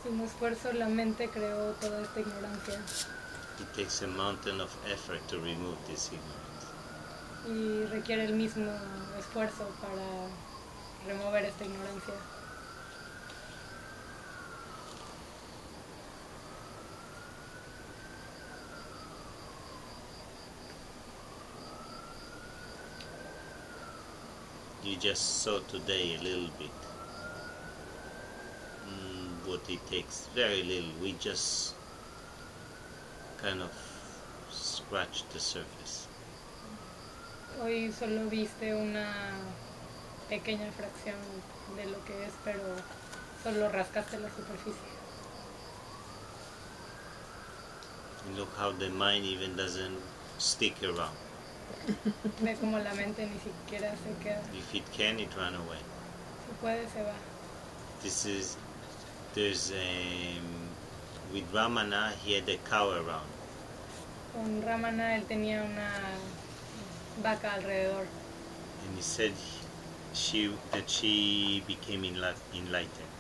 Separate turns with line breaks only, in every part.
Sin esfuerzo la mente creó toda esta ignorancia.
It takes a mountain of effort to remove this ignorance.
Y requiere el mismo esfuerzo para remover esta ignorancia.
You just saw today a little bit what it takes, very little. We just kind of scratched the surface.
Hoy solo viste una pequeña fracción de lo que es, pero solo rascaste la superficie.
And look how the mind even doesn't stick around.
Ve como la mente ni siquiera se queda.
If it can, it ran away.
Si puede, se va.
There's with Ramana, he had a cow around.
Con Ramana él tenía una vaca alrededor.
And he said that she became enlightened.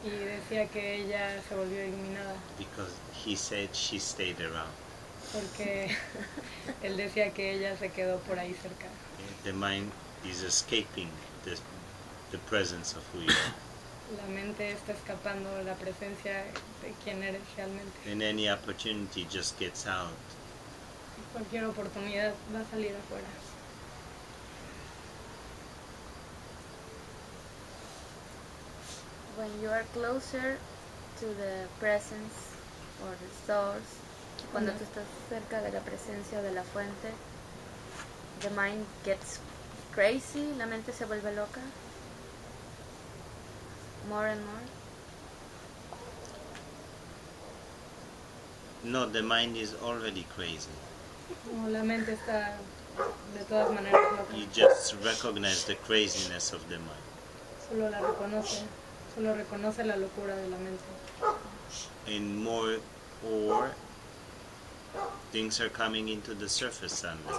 Y decía que ella se volvió iluminada.
Because he said she stayed around.
Porque él decía que ella se quedó por ahí cerca.
The mind is escaping the presence of who you are.
La mente está escapando de la presencia de quien eres realmente.
And any opportunity just gets out.
Cualquier oportunidad va a salir afuera.
When you are closer to the presence or the source, cuando tú estás cerca de la presencia de la fuente, the mind gets crazy, la mente se vuelve loca. More and more.
No, the mind is already crazy.
No, la mente está de todas maneras loca.
You just recognize the craziness of the mind.
Solo la reconoce, solo reconoce la locura de la mente.
And more or things are coming into the surface suddenly.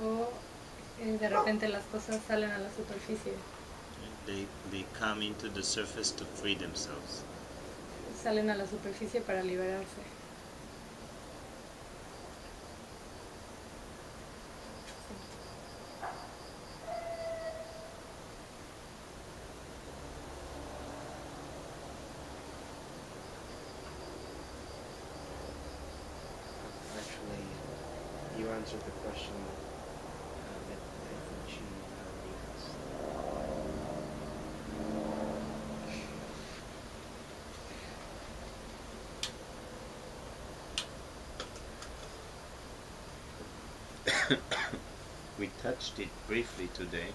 O de repente las cosas salen a la superficie.
They come into the surface to free themselves.
Salen a la superficie para liberarse.
Actually, you answered the question that I think she already asked.
We touched it briefly today.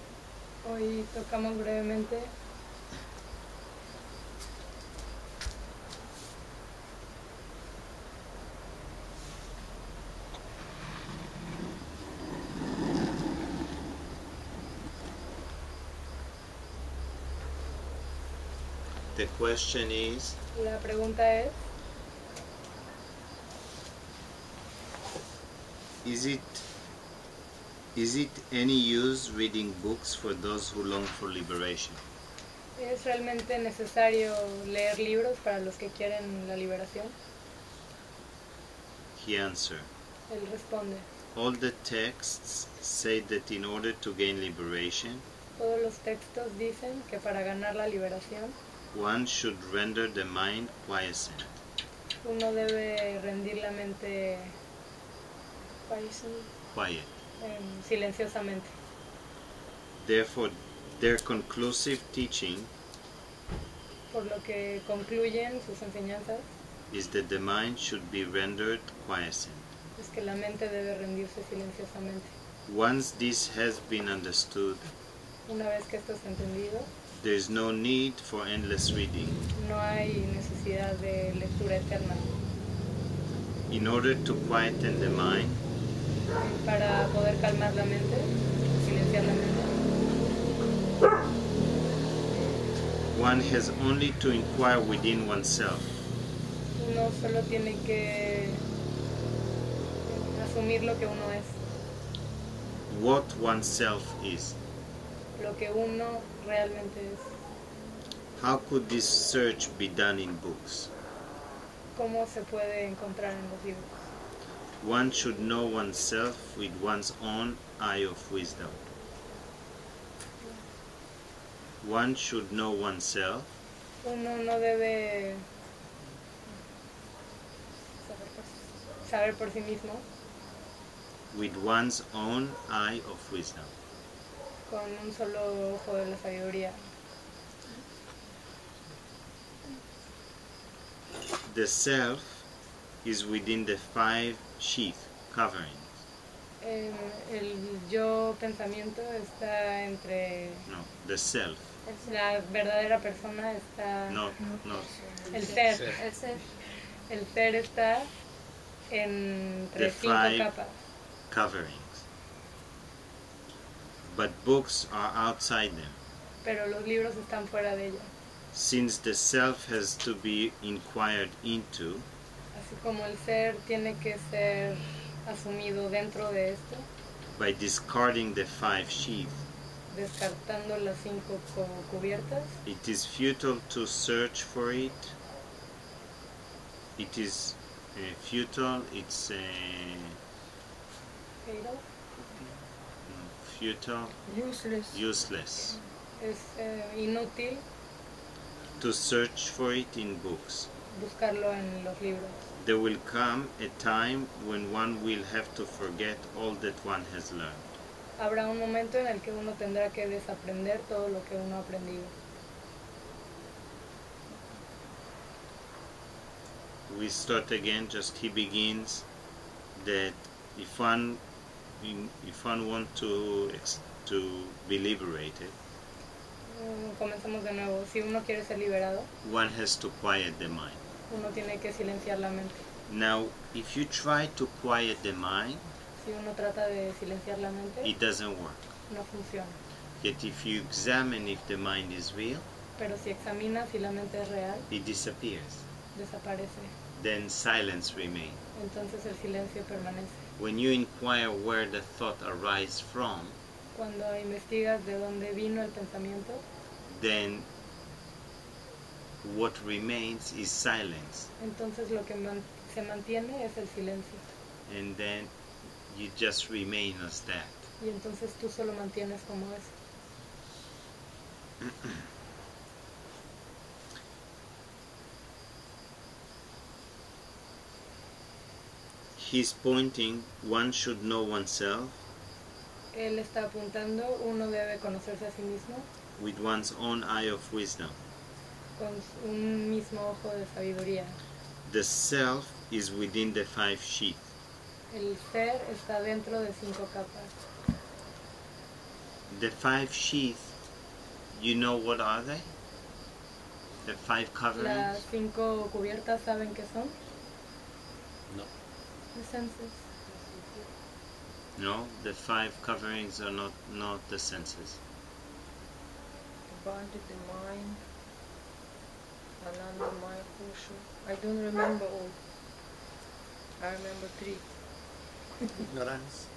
Hoy tocamos brevemente
The question is,
la pregunta
is it any use reading books for those who long for liberation?
¿es realmente necesario leer libros para los que quieren la liberación?
He answered,
Él responde,
all the texts say that in order to gain liberation,
todos los textos dicen que para ganar la liberación
one should render the mind quiescent.
uno debe rendir la mente
Quiet.
Silenciosamente.
Therefore, their conclusive teaching
Por lo que concluyen sus enseñanzas
is that the mind should be rendered quiescent.
es que la mente debe rendirse silenciosamente.
Once this has been understood,
Una vez que esto es entendido,
there is no need for endless reading.
no hay necesidad de lectura eterna.
In order to quieten the mind,
Para poder calmar la mente, silenciar la mente,
one has only to inquire within oneself.
uno solo tiene que asumir lo que uno es,
What oneself is.
lo que uno realmente es.
How could this search be done in books?
¿Cómo se puede encontrar en los libros?
One should know oneself with one's own eye of wisdom. One should know oneself
Uno no debe saber por sí mismo
with one's own eye of wisdom.
con un solo ojo de la sabiduría.
The self is within the 5 sheath coverings.
El yo pensamiento está entre
No, the self.
la verdadera persona está
No.
el ser.
El ser.
El ser está entre
The
5
five
capas.
coverings. But books are outside them.
Pero los libros están fuera de ella.
Since the self has to be inquired into,
Así como el ser tiene que ser asumido dentro de esto,
by discarding the 5 sheath,
descartando las 5 cubiertas,
it is futile to search for it. It is futile, it's
fatal,
futile,
Useless.
useless
es inútil
to search for it in books.
buscarlo en los libros.
There will come a time when one will have to forget all that one has learned.
Habrá un momento en el que uno tendrá que desaprender todo lo que uno ha aprendido.
We start again, just he begins that if one want to be liberated,
Comenzamos de nuevo. Si uno quiere ser liberado,
one has to quiet the mind.
uno tiene que silenciar la mente.
Now, if you try to quiet the mind,
Si uno trata de silenciar la mente,
it doesn't work.
no funciona.
Yet if you examine if the mind is real,
Pero si examinas si la mente es real,
it disappears.
desaparece.
Then silence remains.
Entonces el silencio permanece.
When you inquire where the thought arises from,
Cuando investigas de dónde vino el pensamiento,
then what remains is silence.
entonces lo que se mantiene es el silencio.
And then you just remain as that.
Y entonces tú solo mantienes como eso.
He's pointing, one should know oneself
Él está apuntando, uno debe conocerse a sí mismo
with one's own eye of wisdom.
con un mismo ojo de sabiduría.
The self is within the 5 sheath.
El ser está dentro de 5 capas.
The 5 sheath, you know what are they? The 5 coverings?
Las 5 cubiertas, ¿saben qué son?
No.
The senses.
No, the 5 coverings are not the senses.
The body, the mind, another mind portion. I don't remember all. I remember 3.
Ignorance.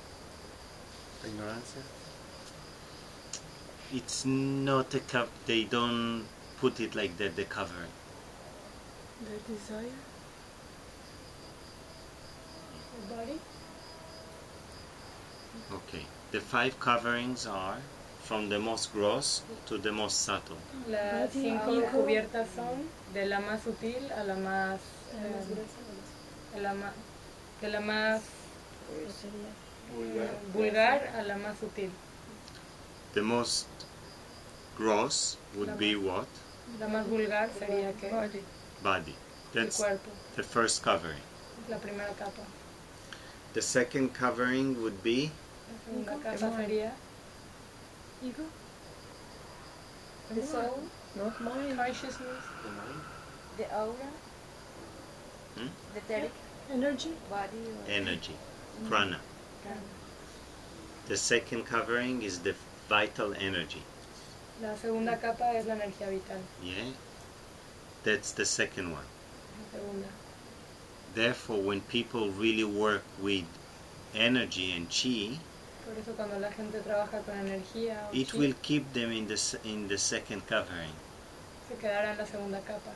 Ignorancia.
It's not a cup, they don't put it like that, the covering.
The desire.
The body.
Okay. The 5 coverings are from the most gross to the most subtle.
Las 5 cubiertas son de la más sutil a la más de la más vulgar a la más sutil.
The most gross would be what?
La más vulgar sería que
Body.
Body.
el
That's
cuerpo,
the first covering.
la primera capa.
The second covering would be
La segunda capa sería
Ego.
the soul,
Not mine.
consciousness,
The mind.
The aura,
Hmm?
the etheric
Energy.
body, or
energy, prana. The second covering is the vital energy.
la segunda capa es la energía vital.
Yeah? That's the second one.
La segunda.
Therefore, when people really work with energy and chi,
Por eso cuando la gente trabaja con energía o
it
chi,
will keep them in the second covering.
Se quedará en la segunda capa.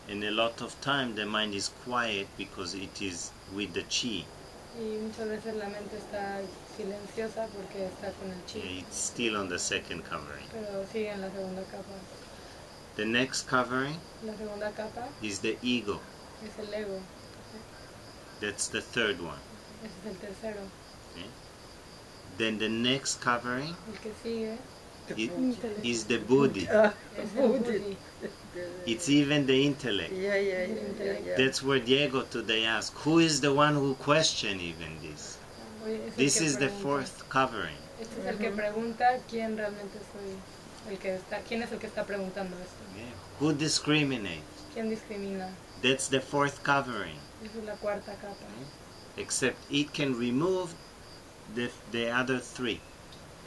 And a lot of time the mind is quiet because it is with the chi.
Y muchas veces la mente está silenciosa porque está con el chi.
Yeah, it's still on the second covering.
Pero sigue en la segunda capa.
The next covering
La segunda capa
is the ego.
es el ego.
That's the third one.
Ese es el tercero.
Okay? Then the next covering
El que sigue
is the buddhi.
es el
Buddhi.
buddhi.
It's even the intellect.
Yeah.
That's where Diego today asked, who is the one who questioned even this?
Oye, es el
This
que
is the
pregunta.
fourth covering.
Este es el que pregunta quién realmente soy. ¿Quién es el que está preguntando esto?
Yeah. Who discriminates?
¿Quién discrimina?
That's the fourth covering.
Esa es la cuarta capa.
Except it can remove the other three.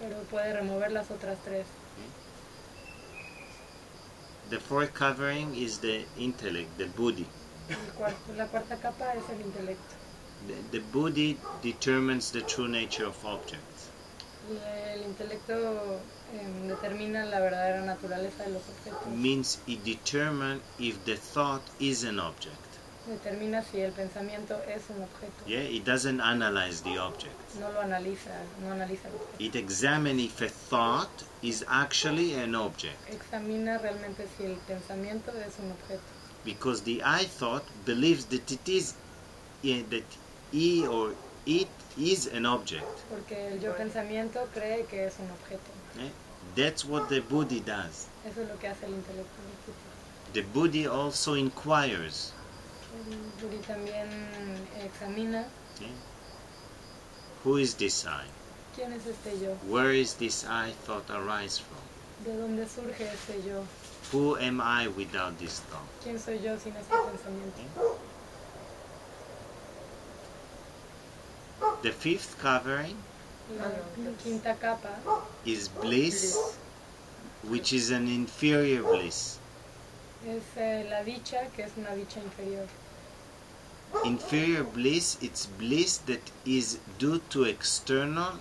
Pero puede remover las otras tres.
The fourth covering is the intellect, the buddhi.
La cuarta capa es el intelecto.
The buddhi determines the true nature of objects.
El intelecto determina la verdadera naturaleza de los objetos.
Means it determines if the thought is an object.
Determina si el pensamiento es un objeto.
Yeah, it doesn't analyze the object.
No lo analiza, no analiza el objeto.
It examines if a thought is actually an object.
Examina realmente si el pensamiento es un objeto.
Because the I thought believes that it is that he or it is an object.
Porque el yo pensamiento cree que es un objeto.
Yeah? That's what the buddhi does.
Eso es lo que hace el intelecto.
The buddhi also inquires.
El Buddhi también examina
Yeah? Who is this I?
quién es este yo,
Where is this I thought arise from?
de dónde surge este yo,
Who am I without this thought?
quién soy yo sin este pensamiento.
The fifth covering
La quinta capa
is bliss, which is an inferior bliss.
es la dicha, que es una dicha inferior.
Inferior bliss, it's bliss that is due to external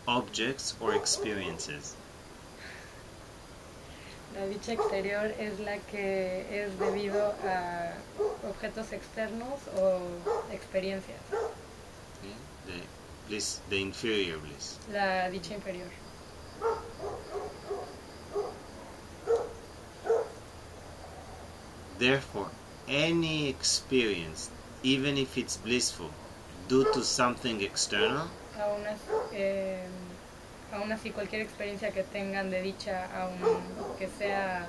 objects or experiences.
La dicha exterior es la que es debido a objetos externos o experiencias.
The bliss, the inferior bliss.
La dicha inferior.
Therefore, any experience, even if it's blissful, due to something external,
Aún así, cualquier experiencia que tengan de dicha, que sea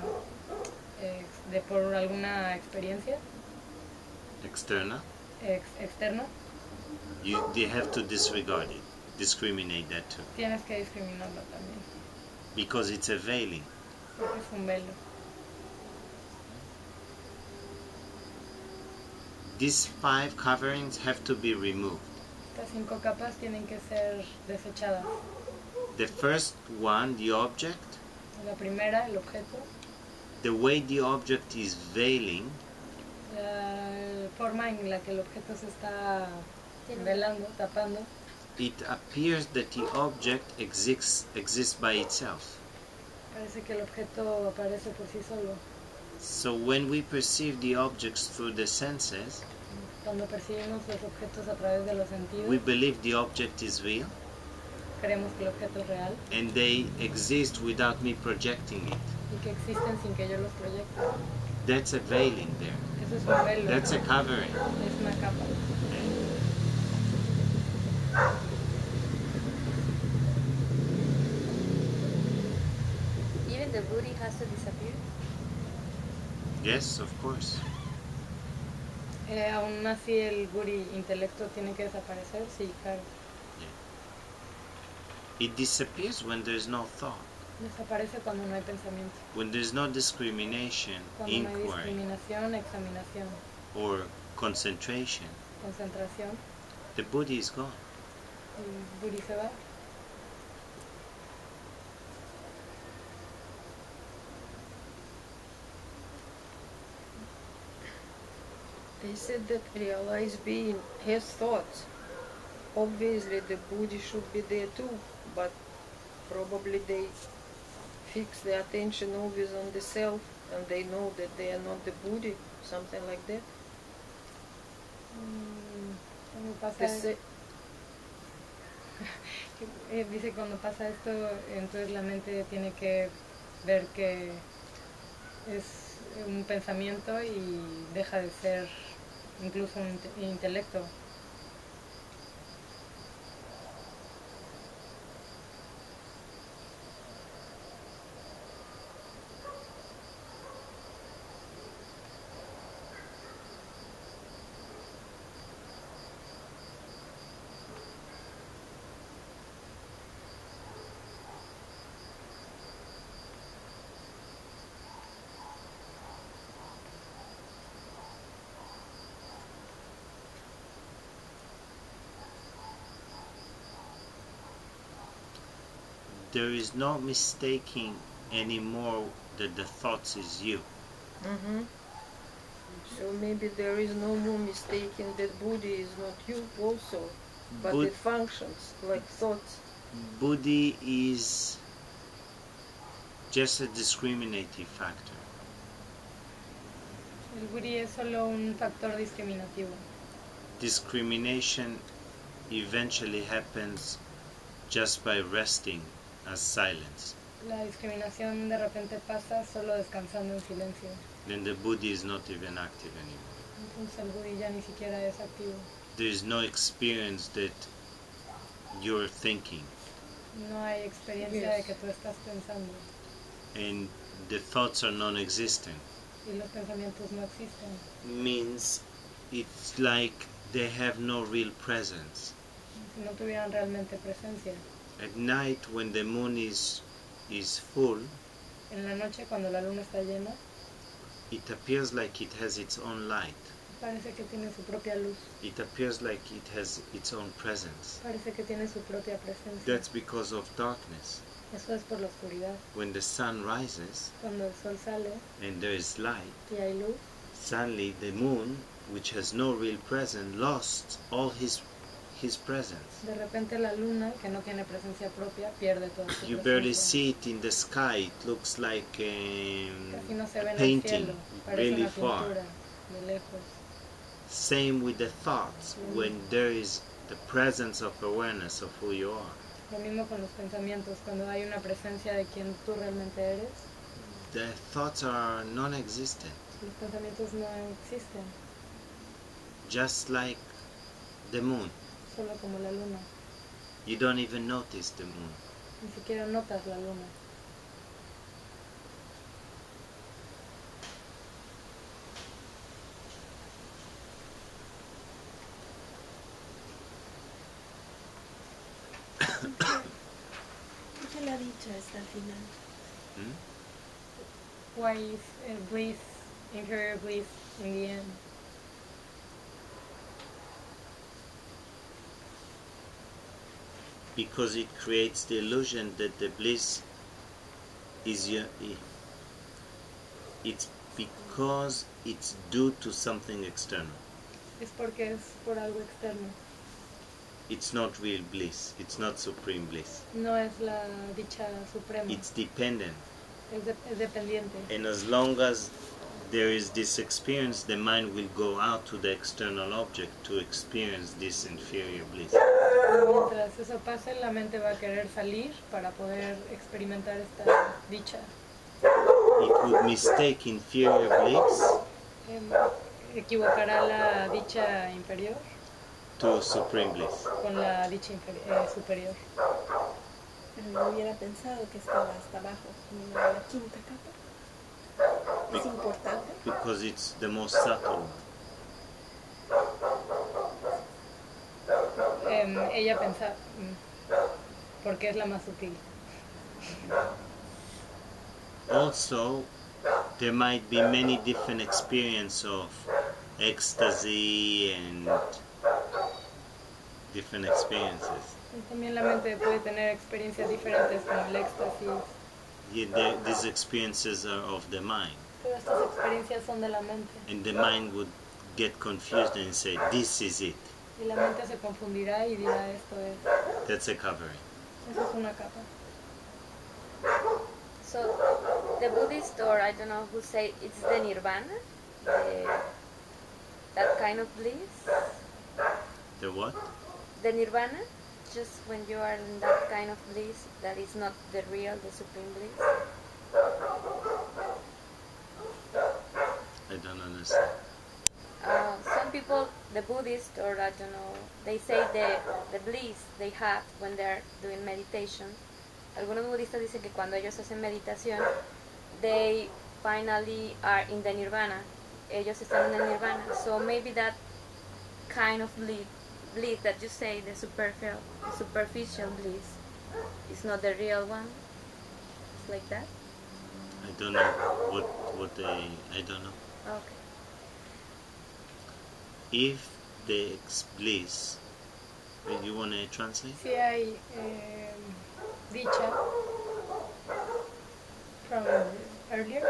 por alguna experiencia
external,
externa,
they have to disregard it, discriminate that too,
tienes que discriminarlo también,
because it's a veiling.
porque es un velo.
These 5 coverings have to be removed.
Estas 5 capas tienen que ser desechadas.
The first one, the object,
La primera, el objeto,
the way the object is veiling,
la forma en la que el objeto se está velando, tapando,
it appears that the object exists by itself.
parece que el objeto aparece por sí solo.
So when we perceive the objects through the senses,
Cuando percibimos los objetos a través de los sentidos,
we believe the object is real,
creemos que el objeto es real
and they exist without me projecting it.
y que existen sin que yo los proyecte.
That's a veiling there.
Eso es un velo,
That's a covering.
es una capa.
Even the booty has to disappear.
Yes, of course.
Aún así el Buddhi intelecto tiene que desaparecer, sí, claro.
It disappears when there's no thought,
Desaparece cuando no hay pensamiento,
when there's no discrimination,
cuando no hay
inquiry,
discriminación, examinación,
or concentration.
concentración,
The Buddhi is gone.
el Buddhi se va.
They said that realized being has thoughts. Obviously the Buddhi should be there too, but probably they fix the attention always on the self and they know that they are not the Buddha, something like that.
Cuando pasa
They say,
dice cuando pasa esto, entonces la mente tiene que ver que es un pensamiento y deja de ser incluso un intelecto.
There is no mistaking anymore that the thoughts is you.
so maybe there is no more mistaking that Buddha is not you also, but it functions like thoughts.
Buddhi is just a discriminating factor.
El buddhi es solo un factor discriminativo.
Discrimination eventually happens just by resting as silence.
La discriminación de repente pasa solo descansando en silencio.
Then the Buddhi is not even active anymore.
Entonces el buddhi ya ni siquiera es activo.
There is no experience that you're thinking,
No hay experiencia de que tú estás pensando
and the thoughts are non-existent.
y los pensamientos no existen.
Means it's like they have no real presence.
Si no tuvieran realmente presencia.
At night when the moon is full,
En la noche cuando la luna está llena,
it appears like it has its own light.
parece que tiene su propia luz.
It appears like it has its own presence.
Parece que tiene su propia presencia.
That's because of darkness.
Eso es por la oscuridad.
When the sun rises
Cuando el sol sale
and there is light,
y hay luz,
suddenly the moon, which has no real presence, lost all his presence.
de repente la luna, que no tiene presencia propia, pierde toda su
You barely
presencia.
see it in the sky. It looks like
Casi no se ve
a
en el
painting,
cielo, parece
really
una
far.
pintura de lejos.
Same with the thoughts. When there is the presence of awareness of who you are,
Lo mismo con los pensamientos, cuando hay una presencia de quien tú realmente eres,
the thoughts are non-existent.
los pensamientos no existen,
Just like the moon.
solo como la luna.
You don't even notice the moon.
Ni siquiera notas la luna.
¿Qué le ha dicho hasta el final?
Hmm?
Why is bliss, inferior bliss in the end?
Because it creates the illusion that the bliss is it's because it's due to something external.
Es porque es por algo externo.
It's not real bliss. It's not supreme bliss.
No es la dicha suprema.
It's dependent.
Es dependiente.
And as long as there is this experience, the mind will go out to the external object to experience this inferior bliss.
Mientras eso pase, la mente va a querer salir para poder experimentar esta dicha.
It would mistake inferior bliss
Equivocará la dicha inferior
to supreme bliss.
con la dicha superior.
Pero no hubiera pensado que estaba hasta abajo, en la quinta capa. Es importante.
Because it's the most subtle one.
Ella pensaba, porque es la más sutil.
Also, there might be many different experiences of ecstasy and different experiences.
Y también la mente puede tener experiencias diferentes como el éxtasis.
These experiences are of the mind,
Todas estas experiencias son de la mente.
and the mind would get confused and say, "This is it."
Y la mente se confundirá y dirá esto es.
That's a covering.
Eso es una capa.
So, the Buddhist, or I don't know who say it's the nirvana, that kind of bliss.
The what?
The nirvana, just when you are in that kind of bliss, that is not the real, the supreme bliss.
I don't understand.
Some people, the Buddhist, or I don't know, they say the bliss they have when they're doing meditation. Algunos budistas dicen que cuando ellos hacen meditación, they finally are in the nirvana. Ellos están en el nirvana. So maybe that kind of bliss that you say, the superficial bliss, is not the real one. It's like that.
I don't know what they. I don't know.
Okay.
If the bliss, you want to translate?
Si hay dicha from earlier.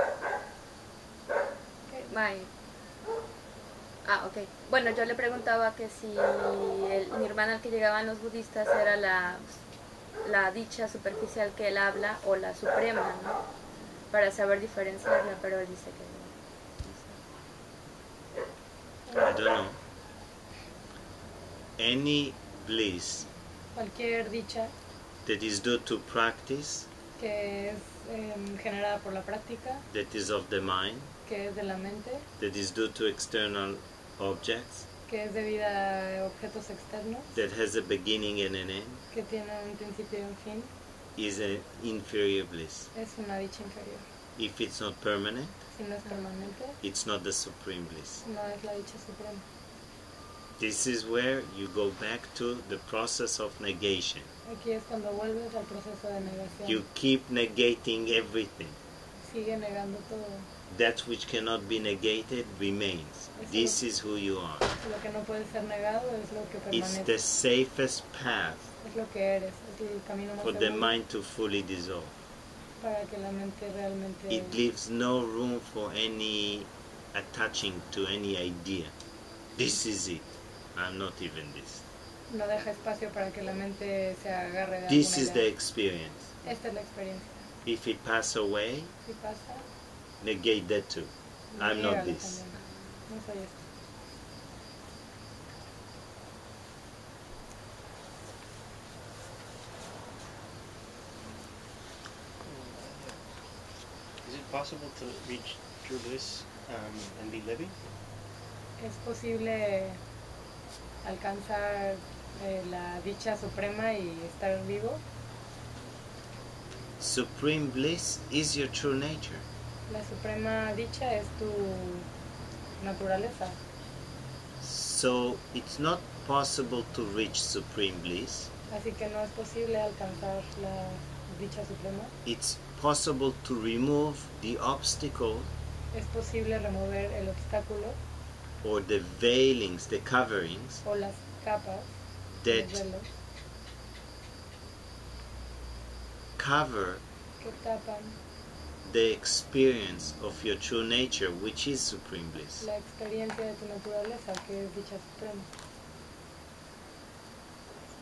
Ok. Bueno, yo le preguntaba que si el nirvana al que llegaban los budistas era la dicha superficial que él habla o la suprema, ¿no? Para saber diferenciarla, pero él dice que no.
I don't know. Any bliss
Cualquier dicha
that is due to practice,
que es generada por la práctica,
that is of the mind,
que es de la mente,
that is due to external objects,
que es debida a objetos externos,
that has a beginning and an end,
que tiene un principio y un fin,
is an inferior bliss.
es una dicha inferior.
If it's not permanent,
Si no es permanente,
it's not the supreme bliss.
no es la dicha suprema.
This is where you go back to the process of negation.
Aquí es cuando vuelves al proceso de negación.
You keep negating everything.
Sigue negando todo.
That which cannot be negated remains. This is who you are.
Lo que no puede ser negado es lo que
It's
permanece.
the safest path
Es lo que eres. Es el camino más
for the
seguro
mind to fully dissolve.
para que la mente realmente
It leaves no room for any attaching to any idea. This is it. I'm not even this.
no deja espacio para que la mente se agarre de
This
alguna
is the
idea.
experience.
Esta es la experiencia.
If it pass away,
Si pasa,
negate that too. I'm not
niégalo
this.
también. No soy esto.
Is it possible to reach true bliss and be living?
Es posible alcanzar la dicha suprema y estar vivo.
Supreme bliss is your true nature.
La suprema dicha es tu naturaleza.
So it's not possible to reach supreme bliss.
Así que no es posible alcanzar la dicha suprema.
It's possible to remove the obstacle
Es posible remover el obstáculo
or the veilings, the coverings
o las capas,
that
los velos
cover
que tapan
the experience of your true nature, which is supreme bliss.
la experiencia de tu naturaleza, que es dicha suprema.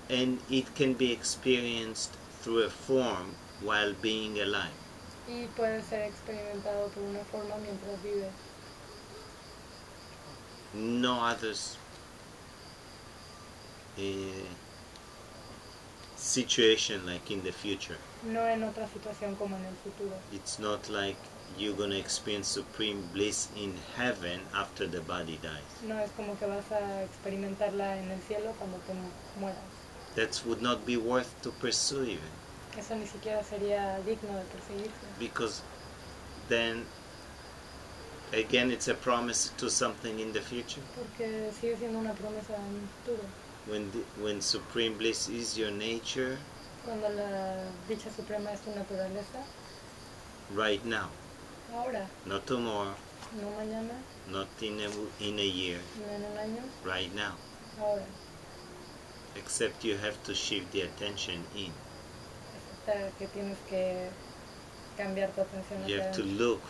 And it can be experienced through a form while being alive.
Y puede ser experimentado por una forma mientras vives.
No others situation like in the future.
No en otra situación como en el futuro.
It's not like you're going to experience supreme bliss in heaven after the body dies.
No es como que vas a experimentarla en el cielo cuando te mueras.
That would not be worth to pursue even,
Eso ni siquiera sería digno de perseguirse.
because then again it's a promise to something in the future.
Porque sigue siendo una promesa en un futuro.
When supreme bliss is your nature,
Cuando la dicha suprema es tu naturaleza,
right now,
ahora,
not tomorrow,
no mañana,
not in a year,
no en un año,
right now.
ahora.
Except you have to shift the attention in.
Hasta que tienes que cambiar tu atención
You
hacia
have to
adentro.
look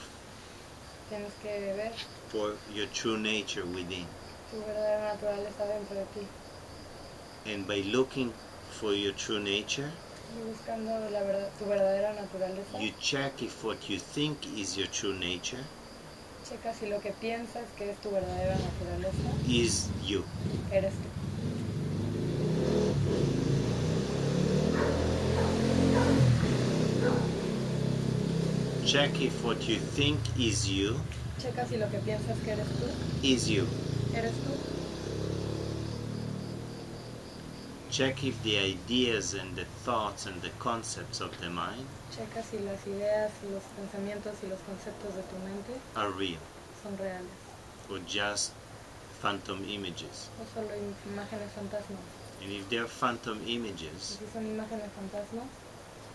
Tienes que ver
for your true nature within.
tu verdadera naturaleza dentro de ti.
And by looking for your true nature,
Y buscando la verdad, tu verdadera naturaleza.
You check if what you think is your true nature
Checa si lo que piensas que es tu verdadera naturaleza
is you.
eres tú.
Check if what you think is you
Checa si lo que piensas que eres tú
is you.
eres tú.
Check if the ideas and the thoughts and the concepts of the mind
Checa si las ideas, los pensamientos y los conceptos de tu mente
are real
son reales
or just phantom images.
o solo imágenes fantasmas.
And if they're phantom
Y
images
si son imágenes fantasmas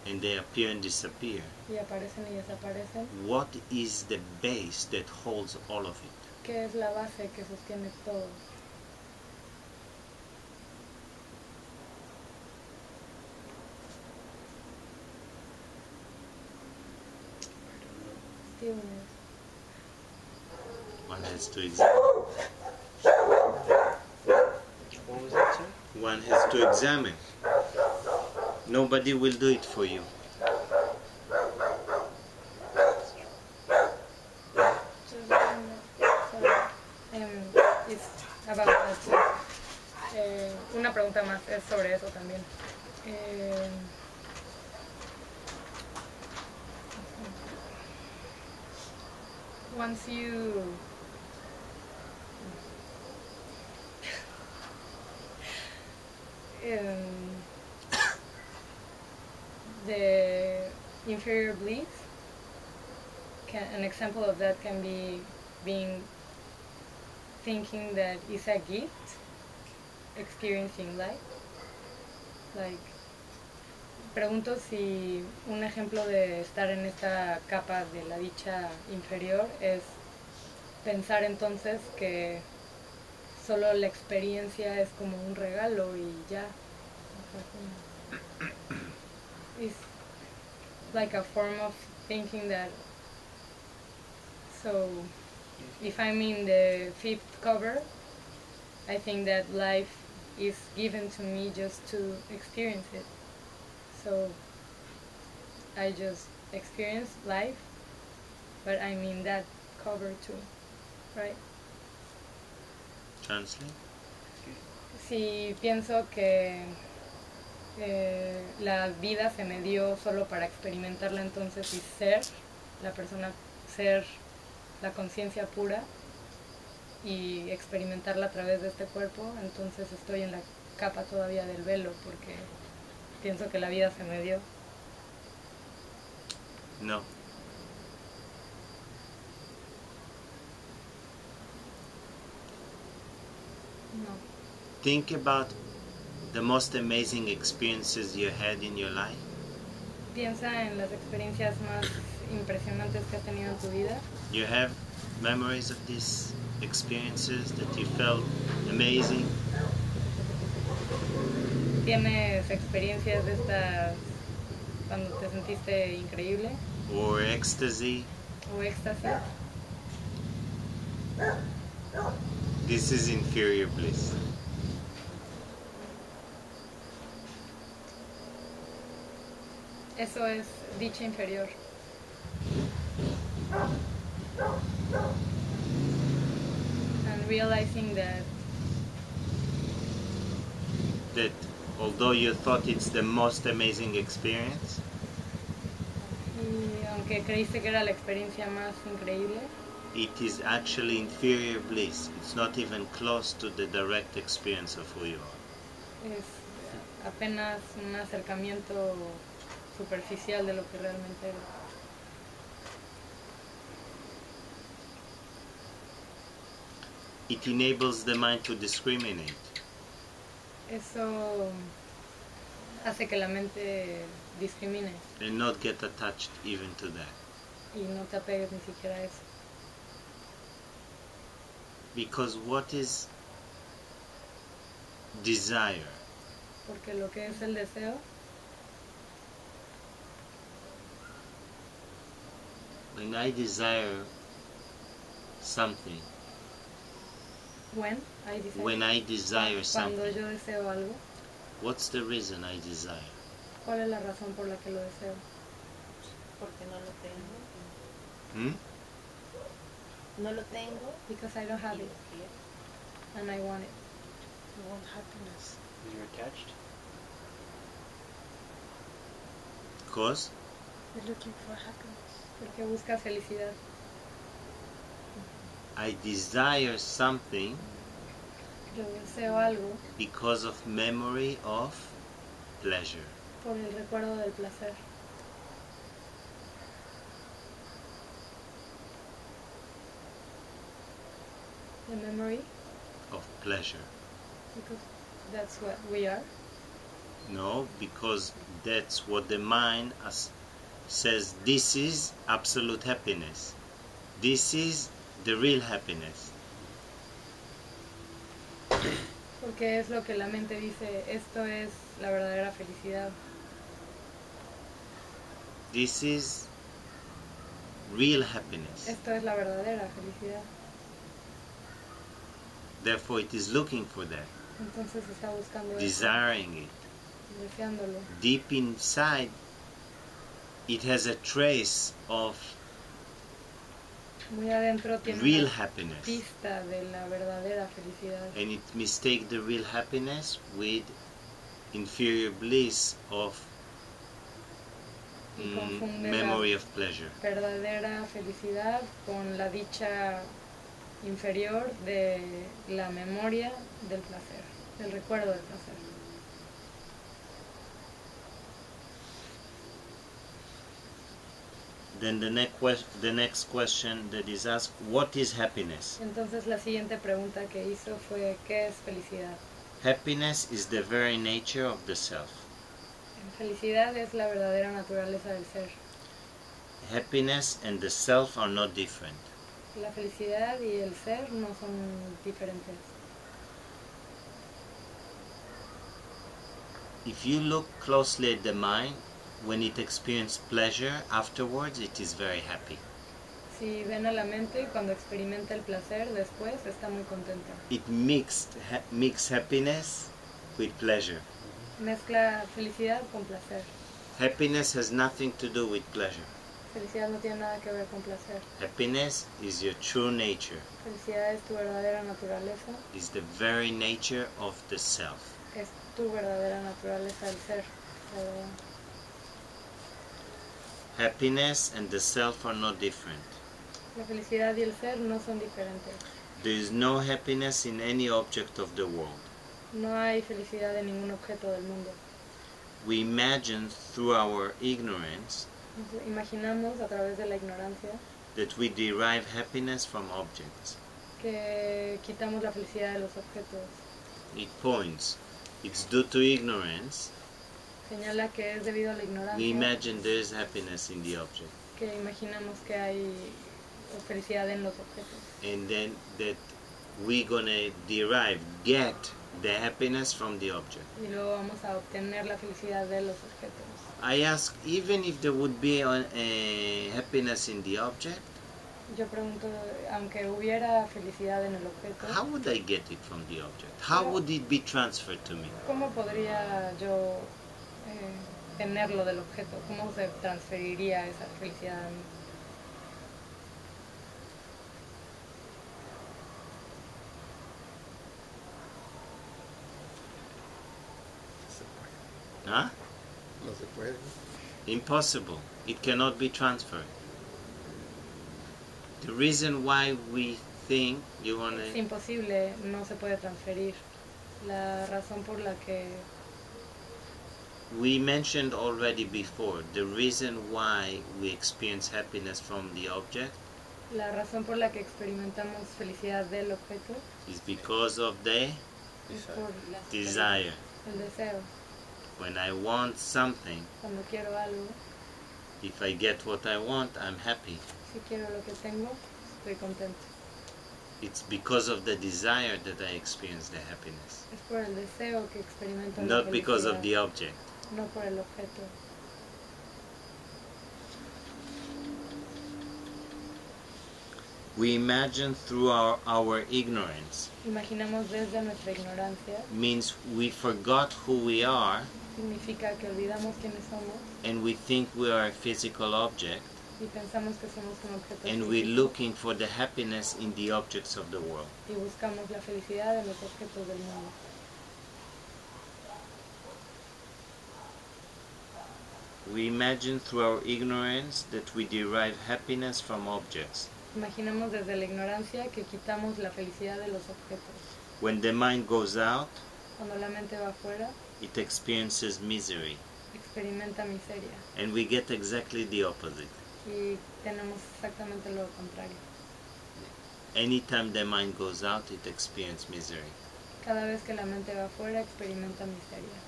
and they appear and disappear,
y aparecen y desaparecen,
what is the base that holds all of it?
¿qué es la base que sostiene todo? Stillness.
One has to examine.
What was that, sir?
One has to examine. Nobody will do it for you.
It's about that too. Una pregunta más es sobre eso también. Once you the inferior bliss, an example of that can be being thinking that it's a gift, experiencing life. Like, pregunto si un ejemplo de estar en esta capa de la dicha inferior es pensar entonces que solo la experiencia es como un regalo y ya. It's like a form of thinking that, so if I'm in the fifth cover, I think that life is given to me just to experience it. So I just experience life, but I'm in that cover too, right?
Translate.
Si pienso que la vida se me dio solo para experimentarla entonces y ser la persona, ser la conciencia pura y experimentarla a través de este cuerpo, entonces estoy en la capa todavía del velo porque pienso que la vida se me dio.
No.
No.
Think about the most amazing experiences you had in your life.
Piensa en las experiencias más impresionantes que has tenido en tu vida.
You have memories of these experiences that you felt amazing?
¿Tienes experiencias de estas cuando te sentiste increíble
Or ecstasy?
o éxtasis?
This is inferior bliss.
Eso es dicha inferior. And realizing that
Although you thought it's the most amazing experience,
y aunque creíste que era la experiencia más increíble,
it is actually inferior bliss. It's not even close to the direct experience of who you are.
es apenas un acercamiento superficial de lo que realmente eres.
It enables the mind to discriminate.
Eso hace que la mente discrimine
And not get attached even to that.
y no te apegues ni siquiera a eso.
Because what is desire?
Porque lo que es el deseo,
When I desire something,
when I desire
when I desire
cuando
something,
yo deseo algo,
what's the reason I desire?
¿Cuál es la razón por la que lo deseo?
Porque no lo tengo.
Hmm?
No lo tengo.
Because I don't have
Y
it
lo quiero.
and I want it.
I want happiness.
You're attached.
Because
You're looking for happiness.
Porque busca felicidad.
I desire something
Yo deseo algo
because of memory of pleasure.
por el recuerdo del placer. The memory,
Of pleasure.
because that's what we are.
No, because that's what the mind says, this is absolute happiness. This is the real happiness.
Porque es lo que la mente dice, esto es la verdadera felicidad.
This is real happiness.
Esto es la verdadera felicidad.
Therefore it is looking for that,
Entonces está buscando eso,
desiring it.
deseándolo.
Deep inside, it has a trace of
Muy adentro tiene
real
una
happiness.
pista de la verdadera felicidad.
And it mistakes the real happiness with inferior bliss of
Y confunde
memory of pleasure.
la verdadera felicidad con la dicha inferior de la memoria del placer, del recuerdo del placer.
Then the next question that is asked, what is happiness?
Entonces la siguiente pregunta que hizo fue, ¿qué es felicidad?
Happiness is the very nature of the self.
Felicidad es la verdadera naturaleza del ser.
Happiness and the self are not different.
La felicidad y el ser no son diferentes.
If you look closely at the mind, when it experiences pleasure, afterwards it is very happy.
Si ven a la mente, cuando experimenta el placer, después está muy contenta.
It mix happiness with pleasure.
Mezcla felicidad con placer.
Happiness has nothing to do with pleasure.
Felicidad no tiene nada que ver con placer.
Happiness is your true nature,
Felicidad es tu verdadera naturaleza,
is the very nature of the self.
es tu verdadera naturaleza del ser. La verdad.
Happiness and the self are not different.
La felicidad y el ser no son diferentes.
There is no happiness in any object of the world.
No hay felicidad en ningún objeto del mundo.
We imagine through our ignorance
Entonces, imaginamos a través de la ignorancia
that we derive happiness from objects.
que quitamos la felicidad de los objetos.
It points, it's due to ignorance.
Señala que es debido a la ignorancia
We imagine there is happiness in the object,
que imaginamos que hay felicidad en los objetos.
and then that we're gonna get the happiness from the object.
Y luego vamos a obtener la felicidad de los objetos.
I ask, even if there would be happiness in the object,
Yo pregunto, aunque hubiera felicidad en el objeto,
how would I get it from the object? How would it be transferred to me?
¿cómo podría yo tenerlo del objeto? ¿Cómo se transferiría esa felicidad a mí?
Huh?
No se puede.
Impossible. It cannot be transferred. The reason why we think you want
Es
to...
imposible, no se puede transferir. La razón por la que
We mentioned already before, the reason why we experience happiness from the object
La razón por la que experimentamos felicidad del objeto
is because of the
es por
desire.
el deseo.
When I want something,
Cuando quiero algo,
if I get what I want, I'm happy.
si quiero lo que tengo, estoy contento.
It's because of the desire that I experience the happiness,
Es por el deseo que experimento la
not because of
felicidad,
the object.
no por el objeto.
We imagine through our ignorance.
Imaginamos desde nuestra ignorancia,
Means we forgot who we are
significa que olvidamos quiénes somos
and we think we are a physical object,
y pensamos que somos un objeto
and we're
físico
looking for the happiness in the objects of the world.
y buscamos la felicidad en los objetos del mundo.
We imagine through our ignorance that we derive happiness from objects.
Imaginamos desde la ignorancia que quitamos la felicidad de los objetos.
When the mind goes out,
Cuando la mente va afuera,
it experiences misery,
experimenta miseria
and we get exactly the opposite.
y tenemos exactamente lo contrario.
Anytime the mind goes out, it experiences misery.
Cada vez que la mente va afuera, experimenta miseria.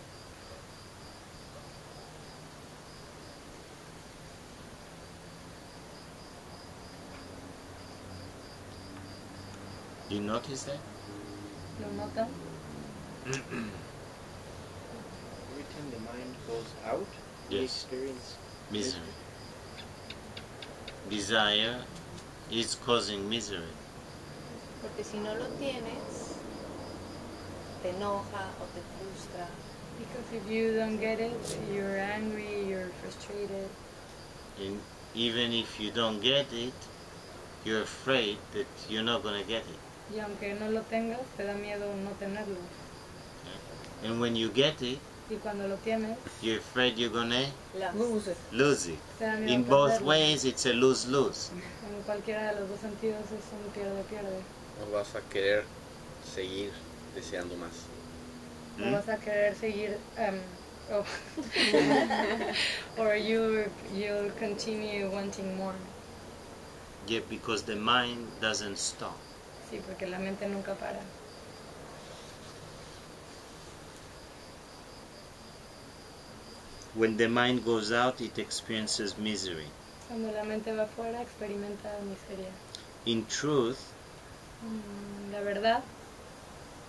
Do you notice that?
¿Lo notan?
Every time the mind goes out, we
Yes.
experience
Misery. Desire is causing misery.
Porque si no lo tienes, te enoja o te frustra.
Because if you don't get it, you're angry, you're frustrated.
And even if you don't get it, you're afraid that you're not going to get it.
Y aunque no lo tengas, te da miedo no tenerlo.
And when you get it,
Y cuando lo tienes,
you're afraid you're going to
Lose it.
lose it.
te da miedo
In both
perderlo.
ways, it's a lose-lose.
En cualquiera de los dos sentidos es un pierde-pierde.
No vas a querer seguir deseando más.
O vas a querer seguir, oh. or you'll continue wanting more.
Yeah, because the mind doesn't stop.
Sí, porque la mente nunca para.
When the mind goes out, it experiences misery.
Cuando la mente va afuera, experimenta miseria.
In truth,
La verdad,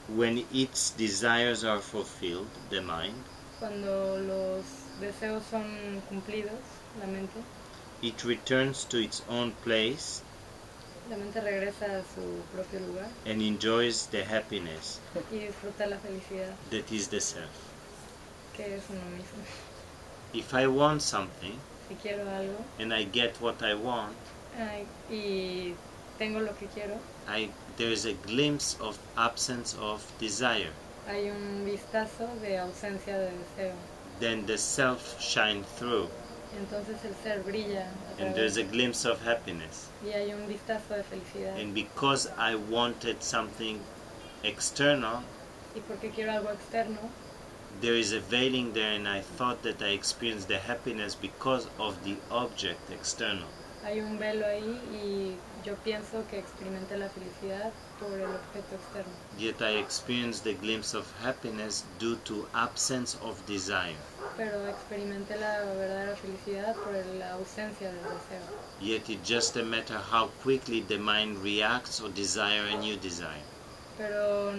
when its desires are fulfilled, the mind,
cuando los deseos son cumplidos, la mente
returns to its own place
regresa a su propio lugar
and enjoys the happiness
y disfruta la felicidad
that is the self.
que es uno mismo.
If I want something
Si quiero algo
and I get what I want,
y tengo lo que quiero,
there is a glimpse of absence of desire.
hay un vistazo de ausencia de deseo.
Then the self shines through,
Entonces el ser brilla a
and
través
there's a glimpse of happiness.
y hay un vistazo de felicidad.
And because I wanted something external,
Y porque quiero algo externo,
there is a veiling there, and I thought that I experienced the happiness because of the object external.
hay un velo ahí y yo pienso que experimenté la felicidad por el objeto externo.
Yet I experienced the glimpse of happiness due to absence of desire.
Pero experimenté la verdadera felicidad por la ausencia del deseo.
Yet it's just a matter how quickly the mind reacts or desire a new desire.
Pero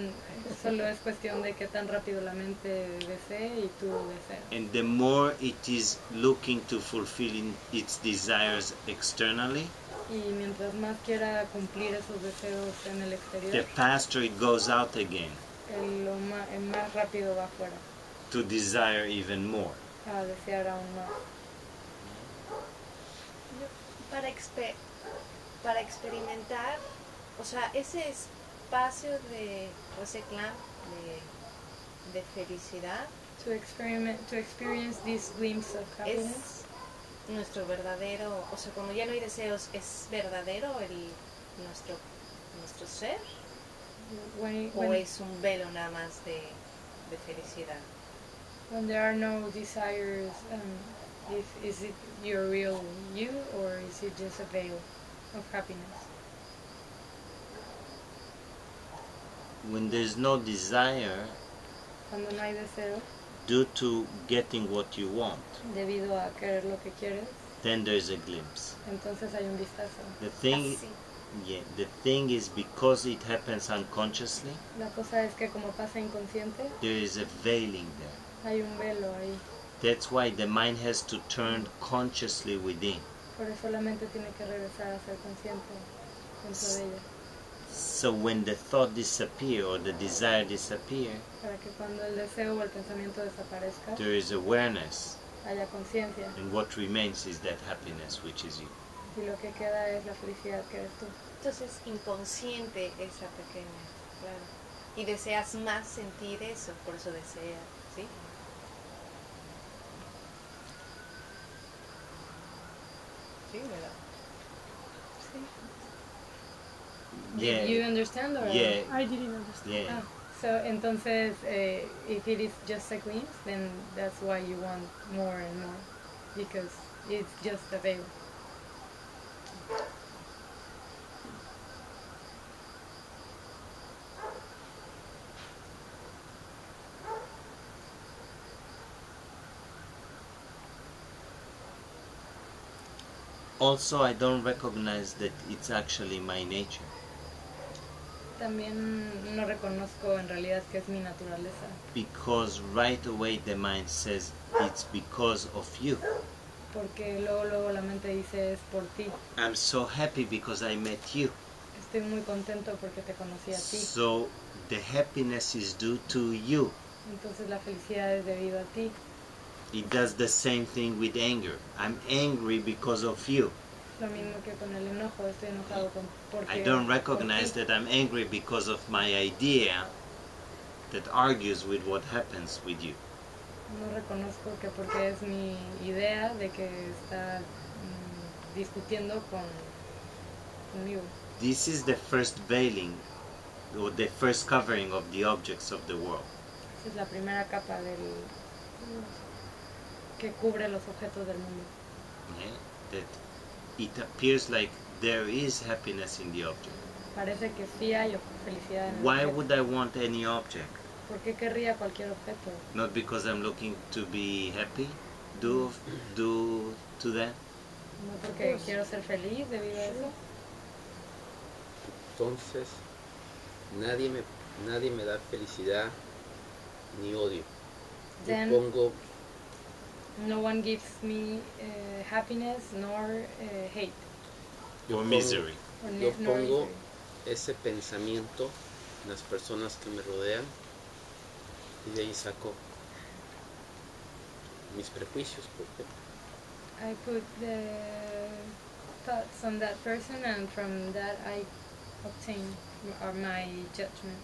solo es cuestión de qué tan rápido la mente desee y tú deseas.
And the more it is looking to fulfill its desires externally,
Y mientras más quiera cumplir esos deseos en el
the
exterior,
faster it goes out again
el más rápido va afuera
to desire even more.
a desear aún más.
Para experimentar, o sea, ese espacio de reciclar, de felicidad,
To experience this glimpse of happiness,
es nuestro verdadero, o sea, cuando ya no hay deseos, ¿es verdadero nuestro ser? ¿O es un velo nada más de felicidad?
when there are no desires, is it your real you or is it just a veil of happiness?
When there's no desire
Cuando no hay deseo,
due to getting what you want,
debido a querer lo que quieres,
then there's a glimpse.
entonces hay un vistazo.
The thing,
Así.
the thing is, because it happens unconsciously,
La cosa es que como pasa inconsciente,
there is a veiling there.
hay un velo ahí.
That's why the mind has to turn consciously within.
Por eso la mente tiene que regresar a ser consciente dentro de ella.
So when the thought disappears or the desire disappears,
para que cuando el deseo o el pensamiento desaparezca,
there is awareness,
haya conciencia,
and what remains is that happiness, which is you.
y lo que queda es la felicidad que eres tú.
Entonces, inconsciente esa pequeña, claro. Y deseas más sentir eso, por eso deseas, ¿sí? Sí, ¿verdad?
Yeah.
You understand or?
Yeah.
I didn't understand.
Yeah.
Ah, so entonces, if it is just a glimpse, then that's why you want more and more, because it's just a veil.
Also, I don't recognize that it's actually my nature.
También no reconozco en realidad que es mi naturaleza,
Because right away the mind says it's because of you.
porque luego la mente dice es por ti.
I'm so happy because I met you.
Estoy muy contento porque te conocí a ti.
So the happiness is due to you.
Entonces la felicidad es debido a ti.
It does the same thing with anger. I'm angry because of you.
Lo mismo que con el enojo, estoy enojado porque
I don't
por
recognize
ti.
that I'm angry because of my idea that argues with what happens with you.
No reconozco que porque es mi idea de que está discutiendo conmigo.
This is the first veiling or the first covering of the objects of the world.
Esa es la primera capa que cubre los objetos del mundo.
Yeah? That it appears like there is happiness in the object.
Parece que sí hay felicidad en el
Why
objeto.
would I want any object?
¿Por qué querría cualquier objeto?
Not because I'm looking to be happy, do to that.
No porque quiero ser feliz debido a eso.
Entonces, nadie me da felicidad ni odio. Yo
Then-
pongo
No one gives me happiness nor hate.
Yo
Or
pongo-
misery.
Or
Yo
nor
pongo
misery.
ese pensamiento en las personas que me rodean y de ahí saco mis prejuicios, por ejemplo.
I put the thoughts on that person, and from that I obtain my judgment.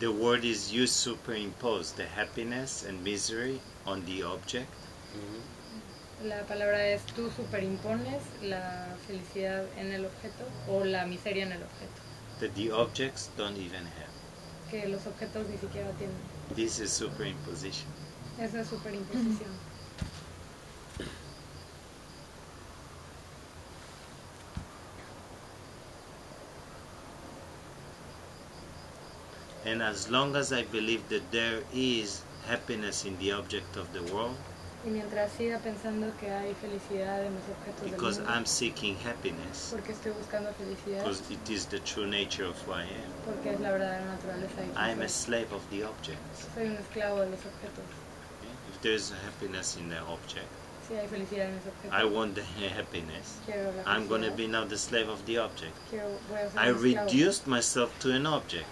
The word is you superimpose the happiness and misery on the object,
Ujú.
La palabra es tú superimpones la felicidad en el objeto o la miseria en el objeto,
that the objects don't even have.
que los objetos ni siquiera tienen.
This is superimposition.
Eso es superimposición.
And as long as I believe that there is happiness in the object of the world,
Y mientras siga pensando que hay felicidad en los objetos
because
del mundo,
I'm seeking happiness,
porque estoy buscando felicidad,
because it is the true nature of who I am,
porque es la verdadera naturaleza de
I'm a
quién soy.
slave of the objects.
Soy un esclavo de los objetos.
If there's happiness in the object,
Si hay felicidad en los objetos,
I want the happiness.
quiero la
I'm going to
felicidad.
be now the slave of the object.
Voy a ser
I
un esclavo.
reduced myself to an object.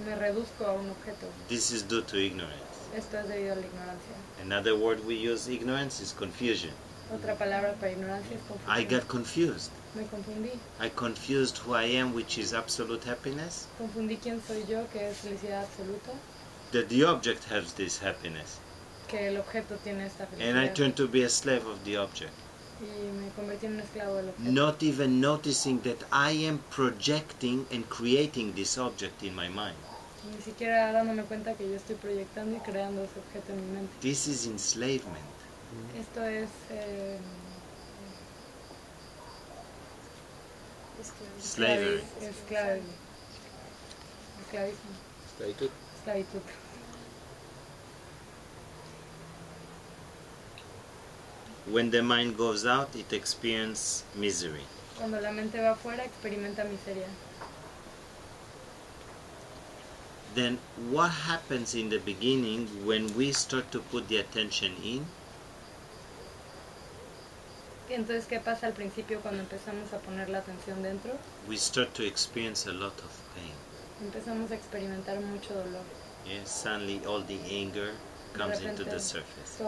Me reduzco a un objeto.
This is due to ignorance.
Esto es debido a la ignorancia.
Another word we use ignorance is confusion.
Otra palabra para ignorancia es
I
confusión.
got confused.
Me confundí.
I confused who I am, which is absolute happiness,
Confundí quién soy yo, que es felicidad absoluta,
that the object has this happiness.
que el objeto tiene esta
And I
felicidad.
turned to be a slave of the object.
Y me convertí en un esclavo del objeto.
Not even noticing that I am projecting and creating this object in my mind.
Ni siquiera dándome cuenta que yo estoy proyectando y creando ese objeto en mi mente.
This is enslavement.
Esto es
Slavery.
esclavismo.
Esclavitud.
Esclavitud.
When the mind goes out, it experiences misery.
Cuando la mente va afuera, experimenta miseria.
Then what happens in the beginning when we start to put the attention in?
Entonces, ¿qué pasa al principio cuando empezamos a poner la atención dentro?
We start to experience a lot of pain.
Empezamos a experimentar mucho dolor.
Yeah, suddenly all the anger
De
comes into
repente,
the surface.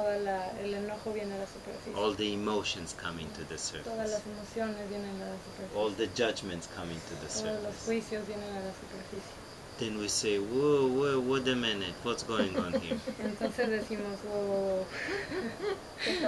el enojo viene a la superficie.
All the emotions come into the
Todas
surface.
las emociones vienen a la superficie.
All the judgments come into the
Todos los
surface.
juicios vienen a la superficie.
Then we say, whoa, wait a minute, what's going on here?
Entonces decimos, oh,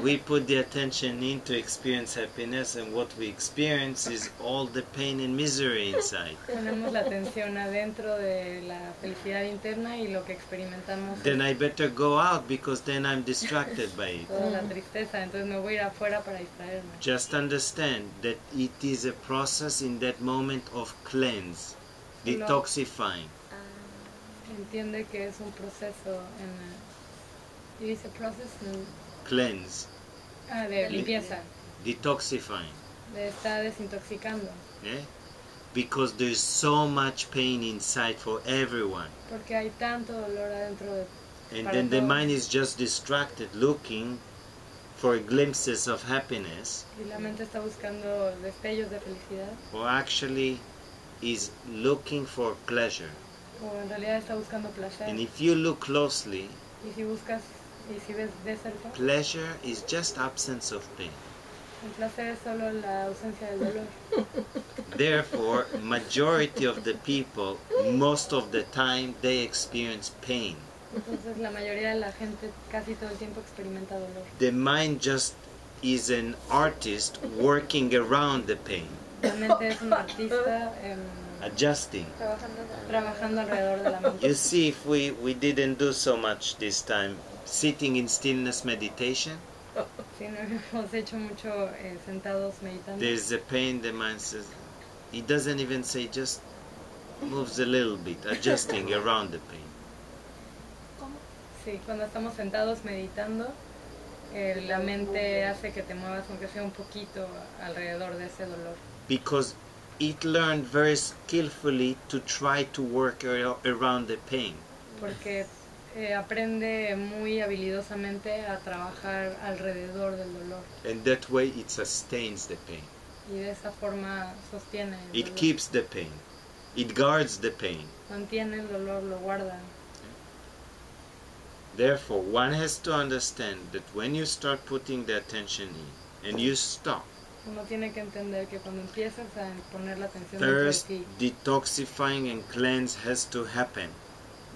We put the attention in to experience happiness, and what we experience is all the pain and misery inside.
ponemos la atención adentro de la felicidad interna y lo que experimentamos
Then
es
I better go out because then I'm distracted by it.
toda la tristeza. Entonces me voy a ir afuera para distraerme.
Just understand that it is a process in that moment of cleanse, detoxifying.
Entiende que es un proceso y dice process
Cleanse,
de limpieza,
detoxifying.
de está desintoxicando,
Yeah? Because there's so much pain inside for everyone.
porque hay tanto dolor adentro de
And
para
then the
todos.
mind is just distracted looking for glimpses of happiness,
Y la mente está buscando destellos de felicidad,
or actually is looking for pleasure.
o en realidad está buscando placer.
And if you look closely,
Y si buscas, y si ves de cerca,
pleasure is just absence of pain.
el placer es solo la ausencia del dolor.
Therefore, majority of the people, most of the time, they experience pain.
Entonces la mayoría de la gente casi todo el tiempo experimenta dolor.
The mind just is an artist working around the pain,
La mente es un artista
adjusting.
trabajando alrededor de la mente.
You see, if we didn't do so much this time, sitting in stillness meditation,
Si no hemos hecho mucho sentados meditando,
there's a pain, the mind says, it doesn't even say, just moves a little bit, adjusting around the pain.
sí, cuando estamos sentados meditando, la mente hace que te muevas aunque sea un poquito alrededor de ese dolor.
Because it learned very skillfully to try to work around the pain.
Porque aprende muy habilidosamente a trabajar alrededor del dolor.
And that way it sustains the pain.
Y de esa forma sostiene el
It
dolor.
keeps the pain. It guards the pain.
Mantiene el dolor, lo guarda.
Therefore, one has to understand that when you start putting the attention in and you stop,
Uno tiene que entender que cuando empiezas a poner la atención dentro de
first
ti
detoxifying and cleanse has to happen.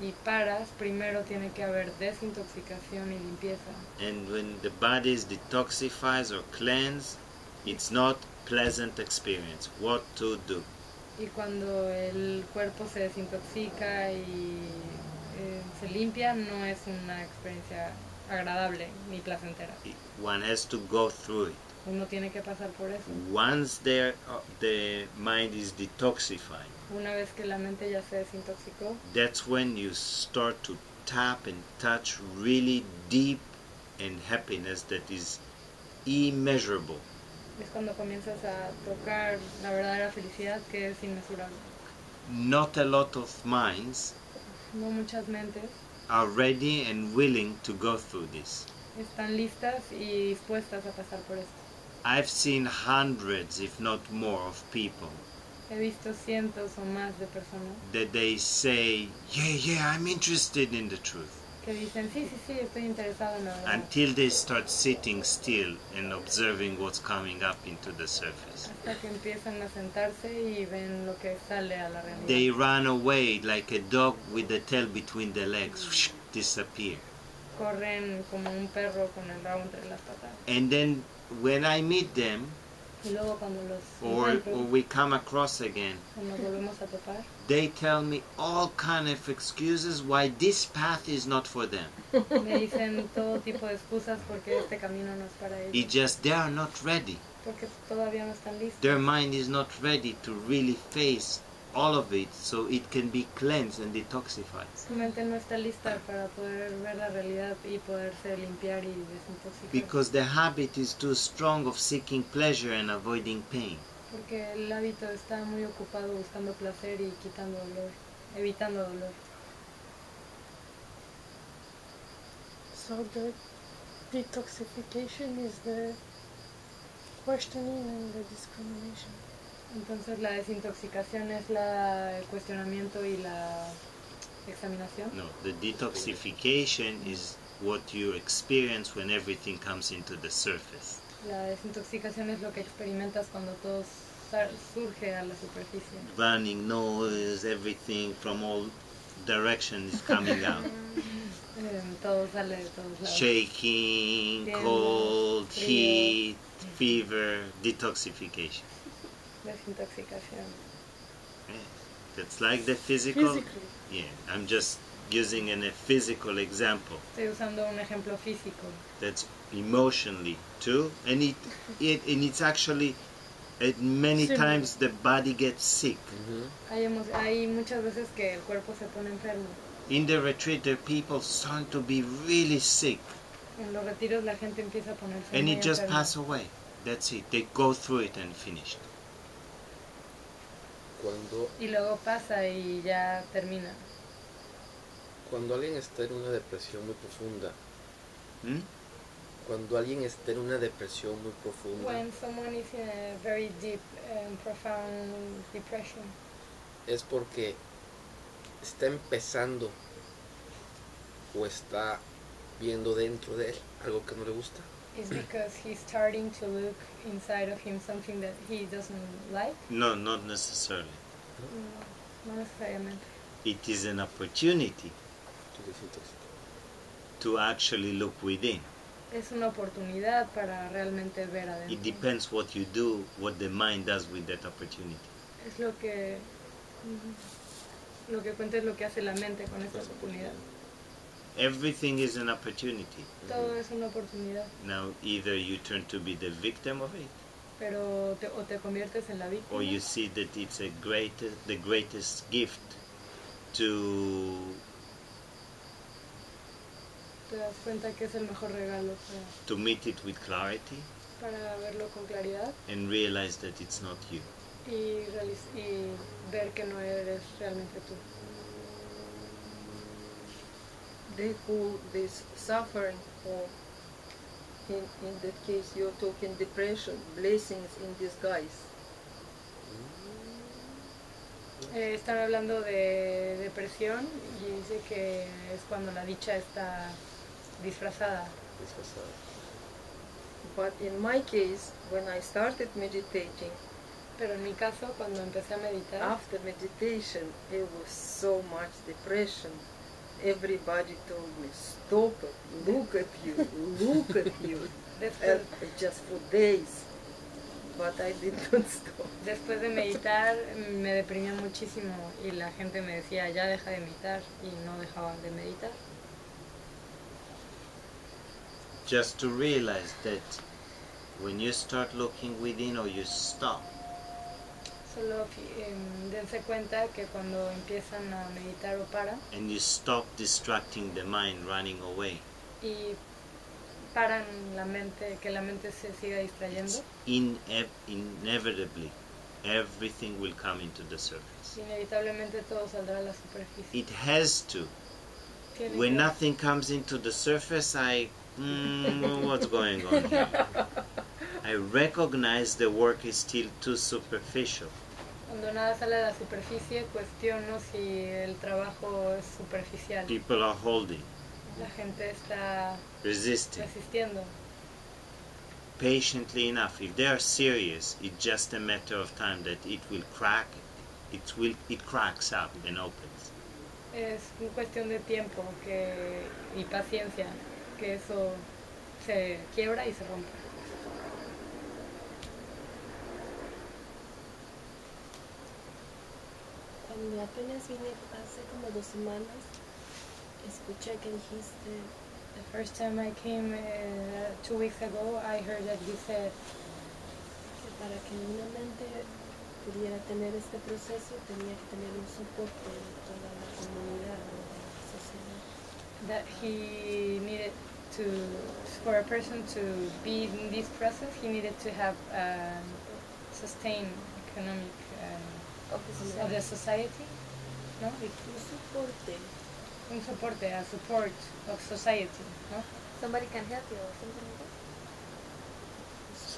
y paras, primero tiene que haber desintoxicación y limpieza.
And when the body is detoxifies or cleanse, it's not pleasant experience. What to do?
Y cuando el cuerpo se desintoxica y se limpia, no es una experiencia agradable ni placentera.
One has to go through it.
Uno tiene que pasar por eso.
Once the mind is detoxified,
Una vez que la mente ya se desintoxicó,
that's when you start to tap and touch really deep and happiness that is immeasurable.
es cuando comienzas a tocar la verdadera felicidad que es inmesurable.
Not a lot of minds
No muchas mentes
are ready and willing to go through this.
están listas y dispuestas a pasar por esto.
I've seen hundreds, if not more, of people
He visto cientos o más de personas
that they say, yeah, I'm interested in the truth,
que dicen, sí, estoy interesado en la verdad.
until they start sitting still and observing what's coming up into the surface.
Hasta que empiezan a sentarse y ven lo que sale a la realidad.
They run away like a dog with the tail between the legs, disappear.
Corren como un perro con el rabo entre las patas.
And then when I meet them,
Y luego cuando los
or
encuentro,
we come across again,
o nos volvemos a topar,
they tell me all kind of excuses why this path is not for them.
me dicen todo tipo de excusas porque este camino no es para ellos.
It's just they are not ready.
Porque todavía no están listos.
Their mind is not ready to really face all of it so it can be cleansed and detoxified.
Su mente no está lista para poder ver la realidad y poderse limpiar y desintoxicar.
Because the habit is too strong of seeking pleasure and avoiding pain.
Porque el hábito está muy ocupado buscando placer y quitando dolor, evitando dolor.
So the detoxification is the questioning and the discrimination.
Entonces la desintoxicación es el cuestionamiento y la examinación.
No, the detoxification is what you experience when everything comes into the surface.
La desintoxicación es lo que experimentas cuando todo surge a la superficie.
Running nose, everything from all directions is coming out.
Todo sale de todos lados.
Shaking,
Tiembla,
cold,
frío.
heat, fever, detoxification.
Desintoxicación.
That's like the physical.
Physically.
Yeah, I'm just using a physical example.
Estoy usando un ejemplo físico.
That's emotionally too, and it's actually many
Similar.
times the body gets sick.
Hay muchas veces que el cuerpo se pone enfermo.
In the retreat, there people start to be really sick,
En los retiros la gente empieza a ponerse
and
muy
it just
enferma.
passes away. That's it. They go through it and finished.
Y luego pasa y ya termina.
Cuando alguien está en una depresión muy profunda,
Hmm?
cuando alguien está en una depresión muy profunda,
When someone is in a very deep and profound depression,
es porque está empezando o está viendo dentro de él algo que no le gusta.
it's because he's starting to look inside of him something that he doesn't like.
No, not necessarily.
No necesariamente.
It is an opportunity
To desintoxicar.
to actually look within.
Es una oportunidad para realmente ver adentro.
It depends what you do, what the mind does with that opportunity.
Es lo que cuenta es lo que hace la mente con esta oportunidad.
Everything is an opportunity.
Todo es una oportunidad,
Now, either you turn to be the victim of it,
pero o te conviertes en la víctima
or you see that it's the greatest gift to
te das cuenta que es el mejor regalo
meet it with clarity
para verlo con claridad
and realize that it's not you.
y ver que no eres realmente tú.
They call this suffering, or in that case you're talking depression, blessings in disguise.
Están hablando de depresión y dice que es cuando la dicha está disfrazada.
But in my case, when I started meditating,
Pero en mi caso, cuando empecé a meditar,
after meditation, it was so much depression. Everybody told me, stop it, look at you, look at you.
después,
Just for days. But I did not stop.
después de meditar me deprimía muchísimo y la gente me decía, ya deja de meditar, y no dejaba de meditar.
Just to realize that when you start looking within or you stop,
Solo dense cuenta que cuando empiezan a meditar o paran
and you stop distracting the mind running away,
y paran la mente, que la mente se siga distrayendo,
inevitably everything will come into the surface.
inevitablemente todo saldrá a la superficie.
It has to.
Tiene
When
que-
nothing comes into the surface, what's going on here? I recognize the work is still too superficial.
Cuando nada sale a la superficie, cuestiono si el trabajo es superficial.
People are holding,
La gente está
resisting,
resistiendo.
patiently enough. If they are serious, it's just a matter of time that it will crack. It cracks up and opens.
Es una cuestión de tiempo y paciencia, que eso se quiebra y se rompe.
Cuando apenas vine hace como 2 semanas, escuché que dijiste
The first time I came 2 weeks ago, I heard that you said
que para que una mente pudiera tener este proceso tenía que tener un soporte de toda la comunidad, de la sociedad.
that he needed to, for a person to be in this process, he needed to have sustained economic of the society, ¿no?
Un soporte.
Un soporte, a support of society, ¿no?
Somebody can help you or something like that.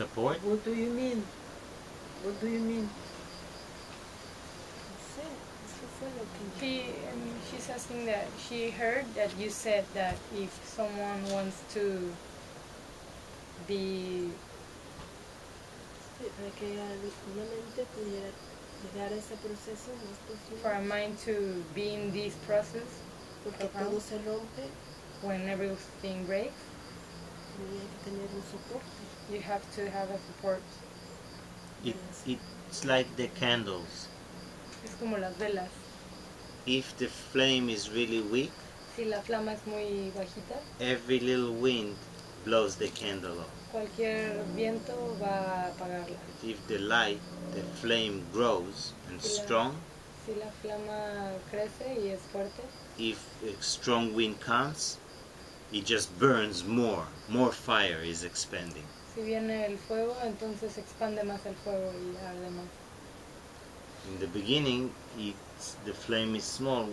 Support?
What do you mean? What do you mean?
No sé, eso fue lo que...
She's asking that she heard that you said that if someone wants to be,
Sí, para que una mente pudiera llegar a ese proceso más profundo,
for a mind to be in this process,
porque todo se rompe,
when everything breaks,
tenía que tener un soporte.
you have to have a support.
It's like the candles.
Es como las velas.
If the flame is really weak,
Si la flama es muy bajita,
every little wind blows the candle up.
cualquier viento va a apagarla.
If the flame grows and strong,
Si la flama crece y es fuerte,
if a strong wind comes, it just burns more. More fire is expanding.
si viene el fuego, entonces expande más el fuego y arde más.
In the beginning, the flame is small,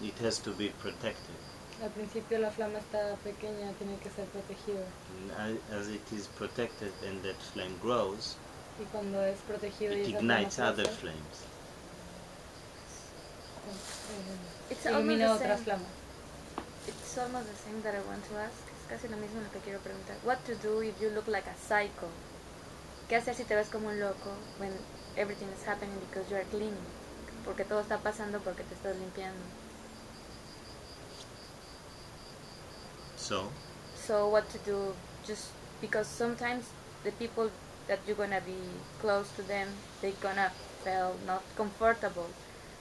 it has to be protected.
Al principio la flama está pequeña, tiene que ser protegida.
And as it is protected and that flame grows,
Y cuando es protegido y
it
esa flama
ignites other
crece,
flames.
It's almost
ilumina
the
otras
same.
flamas.
It's almost the same that I want to ask. Es casi lo mismo lo que quiero preguntar. What to do if you look like a psycho? ¿Qué hacer si te ves como un loco when everything is happening because you are cleaning? Porque todo está pasando porque te estás limpiando. So what to do? Just because sometimes the people that you're gonna be close to them, they're gonna feel not comfortable.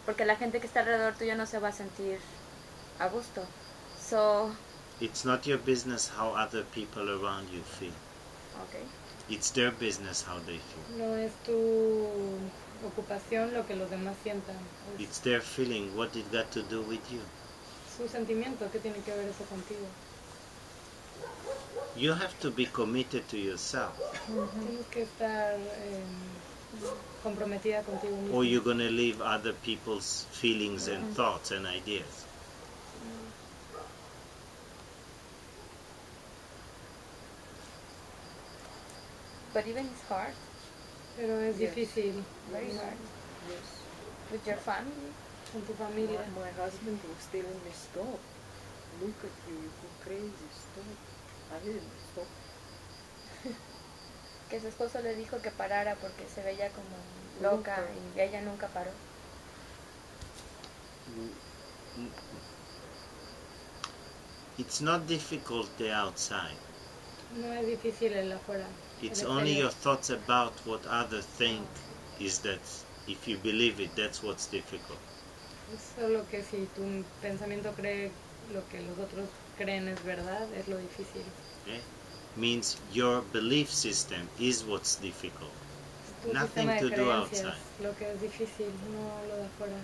Porque la gente que está alrededor tuyo no se va a sentir a gusto. So,
It's not your business how other people around you feel.
okay.
It's their business how they feel.
No es tu ocupación lo que los demás sientan. Es
It's their feeling. What it got to do with you?
su sentimiento. ¿Qué tiene que ver eso contigo?
You have to be committed to yourself,
Tienes que estar comprometida contigo mismo.
or you're gonna leave other people's feelings and thoughts and ideas.
But even it's hard,
Pero es
Yes.
difícil.
very hard.
Yes.
With your family.
Con tu familia.
My husband was telling me, stop. Look at you, you go crazy, stop. I didn't stop.
Que su esposo le dijo que parara porque se veía como loca y ella nunca paró.
It's not difficult the outside.
No es difícil el afuera.
It's
el
only
exterior.
your thoughts about what others think is that if you believe it, that's what's difficult.
Es solo que si tu pensamiento cree lo que los otros creen es verdad, es lo difícil.
Okay? Means your belief system is what's difficult.
Tu
Nothing
sistema de
to do
creencias,
outside.
lo que es difícil, no lo de afuera.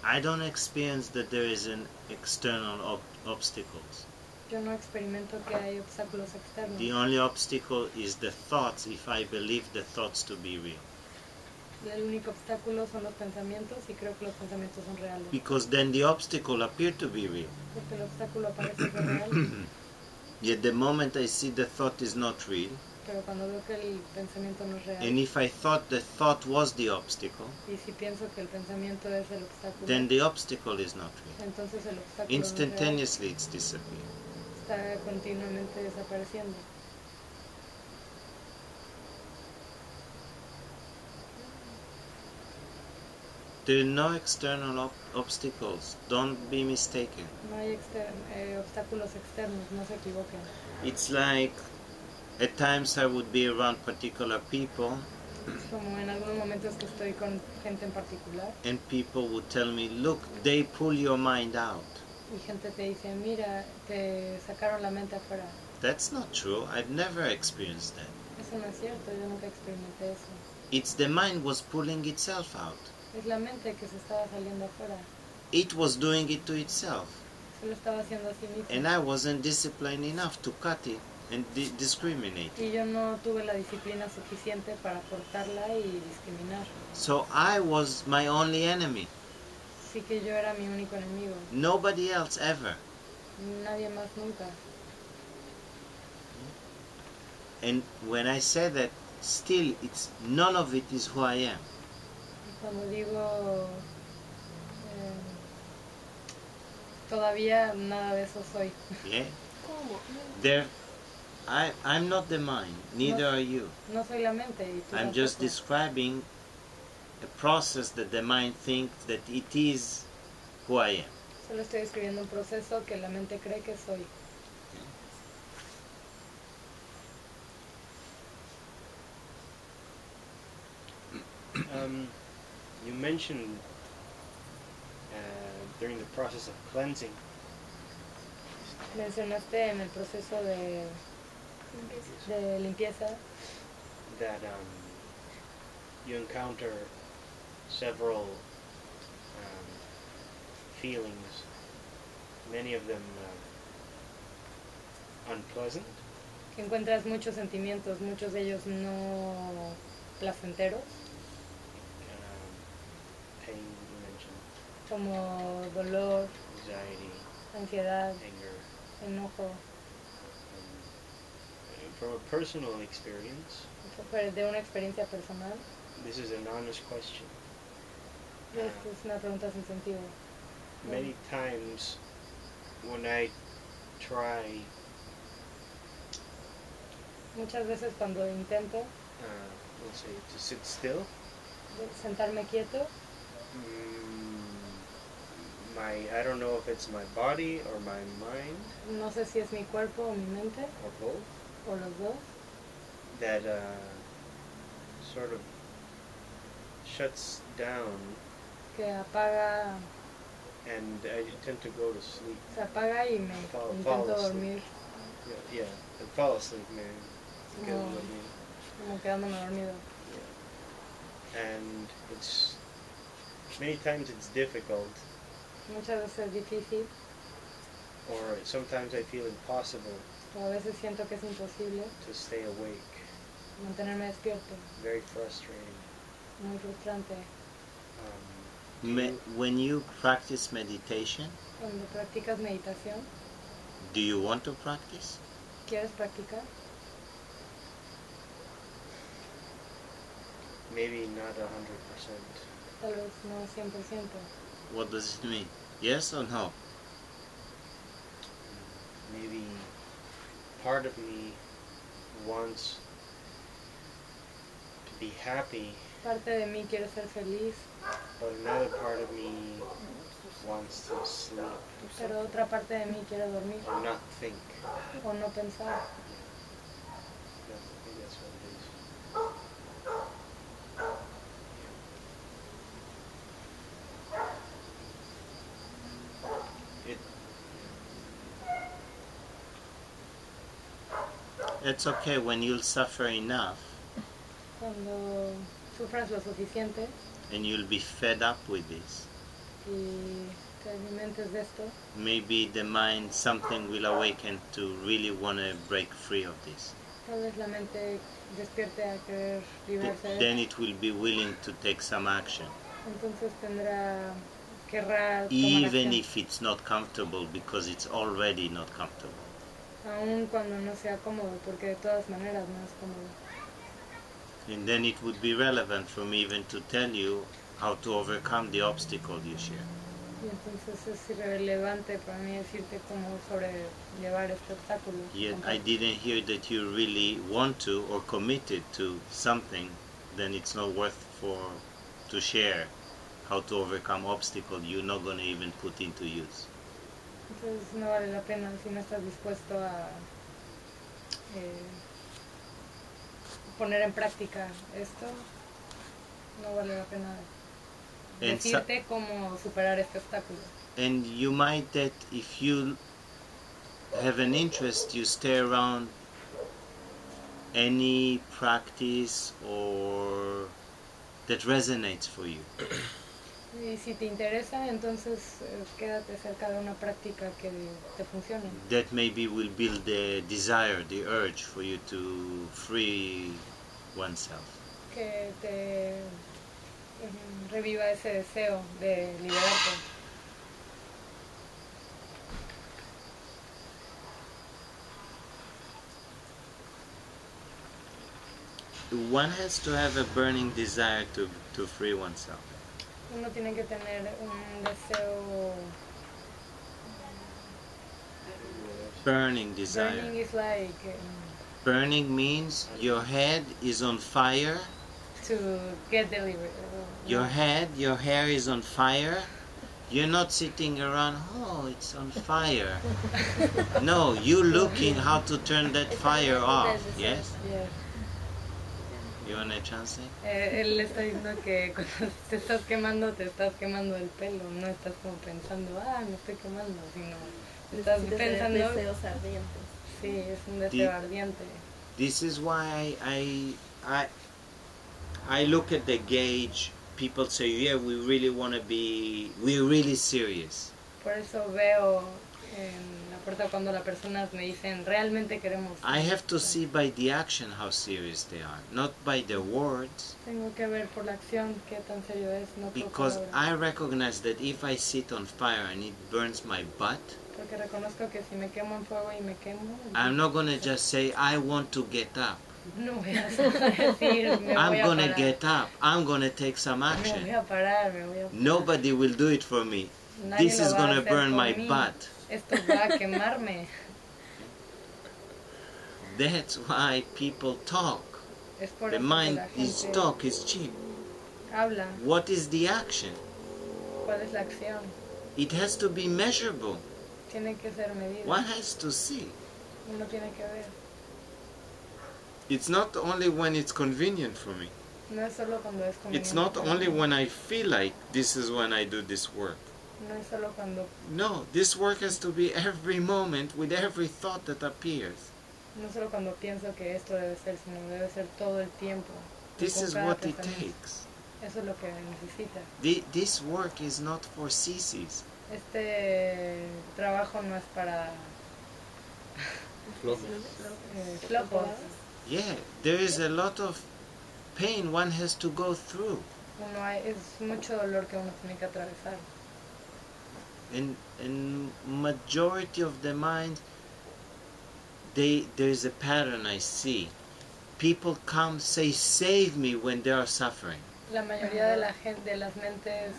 I don't experience that there is an external obstacles.
Yo no experimento que hay obstáculos externos.
The only obstacle is the thoughts if I believe the thoughts to be real.
El único obstáculo son los pensamientos y creo que los pensamientos son reales.
Because then the obstacle appear to be real.
Porque el obstáculo parece ser real,
Yet the moment I see the thought is not real,
pero cuando veo que el pensamiento no es real,
and if I thought the thought was the obstacle,
y si pienso que el pensamiento es el obstáculo,
then the obstacle is not real.
entonces el obstáculo
Instantaneously it's disappeared.
no es real, está continuamente desapareciendo.
There are no external obstacles. Don't be mistaken.
No hay obstáculos externos, no se equivoquen.
It's like at times I would be around particular people
Es como en algunos momentos que estoy con gente en particular
and people would tell me, look, they pull your mind out.
y gente te dice, mira, te sacaron la mente afuera.
That's not true. I've never experienced that.
Eso no es cierto, yo nunca experimenté eso.
It's the mind was pulling itself out.
Es la mente que se estaba saliendo afuera.
It was doing it to itself.
Se lo estaba haciendo a sí mismo.
And I wasn't disciplined enough to cut it and discriminate.
Y yo no tuve la disciplina suficiente para cortarla y discriminar.
So I was my only enemy.
Así que yo era mi único enemigo.
Nobody else ever.
Nadie más nunca.
And when I say that, still, it's none of it is who I am.
Y cuando digo todavía nada de eso soy.
Yeah.
¿Cómo?
There, I'm not the mind. Neither are you.
No soy la mente y tú
I'm just
tampoco.
describing a process that the mind thinks that it is who I am.
Solo estoy describiendo un proceso que la mente cree que soy.
You mentioned during the process of cleansing
Mencionaste en el proceso de limpieza
that you encounter several feelings, many of them unpleasant,
que encuentras muchos sentimientos, muchos de ellos no placenteros,
pain, you mentioned,
como dolor,
anxiety,
ansiedad,
anger.
enojo.
From a personal experience,
De una experiencia personal,
this is an honest question.
esta es una pregunta sin sentido.
Many times when I try
Muchas veces cuando intento
let's say to sit still,
sentarme quieto,
I don't know if it's my body or my mind
no sé si es mi cuerpo o mi mente,
or both,
o los dos,
that sort of shuts down,
que apaga,
and I tend to go to sleep.
se apaga y me
Fall
intento
asleep.
dormir,
Yeah, and fall asleep, man. Because
No. como quedándome dormido.
and it's many times it's difficult,
Muchas veces es difícil,
or sometimes I feel impossible
o a veces siento que es imposible
to stay awake.
mantenerme despierto,
Very frustrating.
muy frustrante.
When you practice meditation,
Cuando practicas meditación,
do you want to practice?
¿quieres practicar?
Maybe not 100%.
Tal vez no 100%.
What does it mean? Yes or no?
Maybe part of me wants to be happy,
Parte de mí quiere ser feliz,
but another part of me wants to sleep
pero otra parte de mí quiere dormir
or not think.
o no pensar.
I think that's what it is.
It's okay when you'll suffer enough
Cuando sufras lo suficiente
and you'll be fed up with this.
y te alimentes de esto,
Maybe the mind, something will awaken to really want to break free of this.
tal vez la mente despierte a querer librarse de
Then
esto.
it will be willing to take some action,
Entonces querrá tomar
even
acción,
if it's not comfortable, because it's already not comfortable.
aun cuando no sea cómodo, porque de todas maneras no es cómodo.
And then it would be relevant for me even to tell you how to overcome the obstacle you share.
Y entonces es irrelevante para mí decirte cómo sobrellevar este obstáculo.
Yet I didn't hear that you really want to or committed to something, then it's not worth to share how to overcome obstacle you're not going to even put into use.
Entonces no vale la pena si no estás dispuesto a poner en práctica esto, no vale la pena
And
decirte cómo superar este obstáculo.
And you might that if you have an interest, you stay around any practice or that resonates for you.
Y si te interesa, entonces quédate cerca de una práctica que te funcione.
That maybe will build the desire, the urge for you to free oneself.
Que te reviva ese deseo de liberarte.
one has to have a burning desire to free oneself.
Uno tiene que tener un deseo.
Burning desire.
Burning is like
Burning means your head is on fire.
to get delivered.
Your head, your hair is on fire. You're not sitting around, oh, it's on fire. No, you're looking how to turn that fire off. Yes?
Yeah.
You want to translate?
Él está diciendo que cuando te estás quemando el pelo, no estás como pensando, me estoy quemando, sino estás
Necesitas
pensando,
deseos ardientes.
sí, es un deseo ardiente.
This is why I look at the gauge. People say, yeah, we really want to be, we're really serious.
Por eso veo en la puerta cuando las personas me dicen, realmente queremos.
I have to see by the action how serious they are, not by the words.
Tengo que ver por la acción qué tan serio es, no por
Because
palabras.
I recognize that if I sit on fire and it burns my butt,
Porque reconozco que si me quemo en fuego y me quemo,
I'm not going to just say, I want to get up.
no voy a decir, me
I'm
voy a
going to
parar.
get up. I'm going to take some
Me voy
action.
a parar, me voy a parar.
Nobody will do it for me.
Nadie
This
lo
is
va a
going to
hacer
burn
por
my
mí.
butt.
Esto va a quemarme.
That's why people talk.
Es por
The
eso que
mind
la
is
gente
talk, is cheap.
habla.
What is the action?
¿Cuál es la acción?
It has to be measurable.
Tiene que ser medida.
One has to see.
Uno tiene que ver.
It's not only when it's convenient for me.
No es solo cuando es conveniente.
It's not
para
only
mí.
when I feel like this is when I do this work.
No es solo cuando,
No, this work has to be every moment with every thought that appears.
no solo cuando pienso que esto debe ser, sino debe ser todo el tiempo.
This
con
is
cada
what it
pensamiento.
takes.
Eso es lo que necesita.
This work is not for sissies.
Este trabajo no es para
Flojos.
flojos.
Yeah, there is a lot of pain one has to go through.
Es mucho dolor que uno tiene que atravesar.
And majority of the mind, there's a pattern I see. People come say, save me when they are suffering.
La mayoría de la gente, de las mentes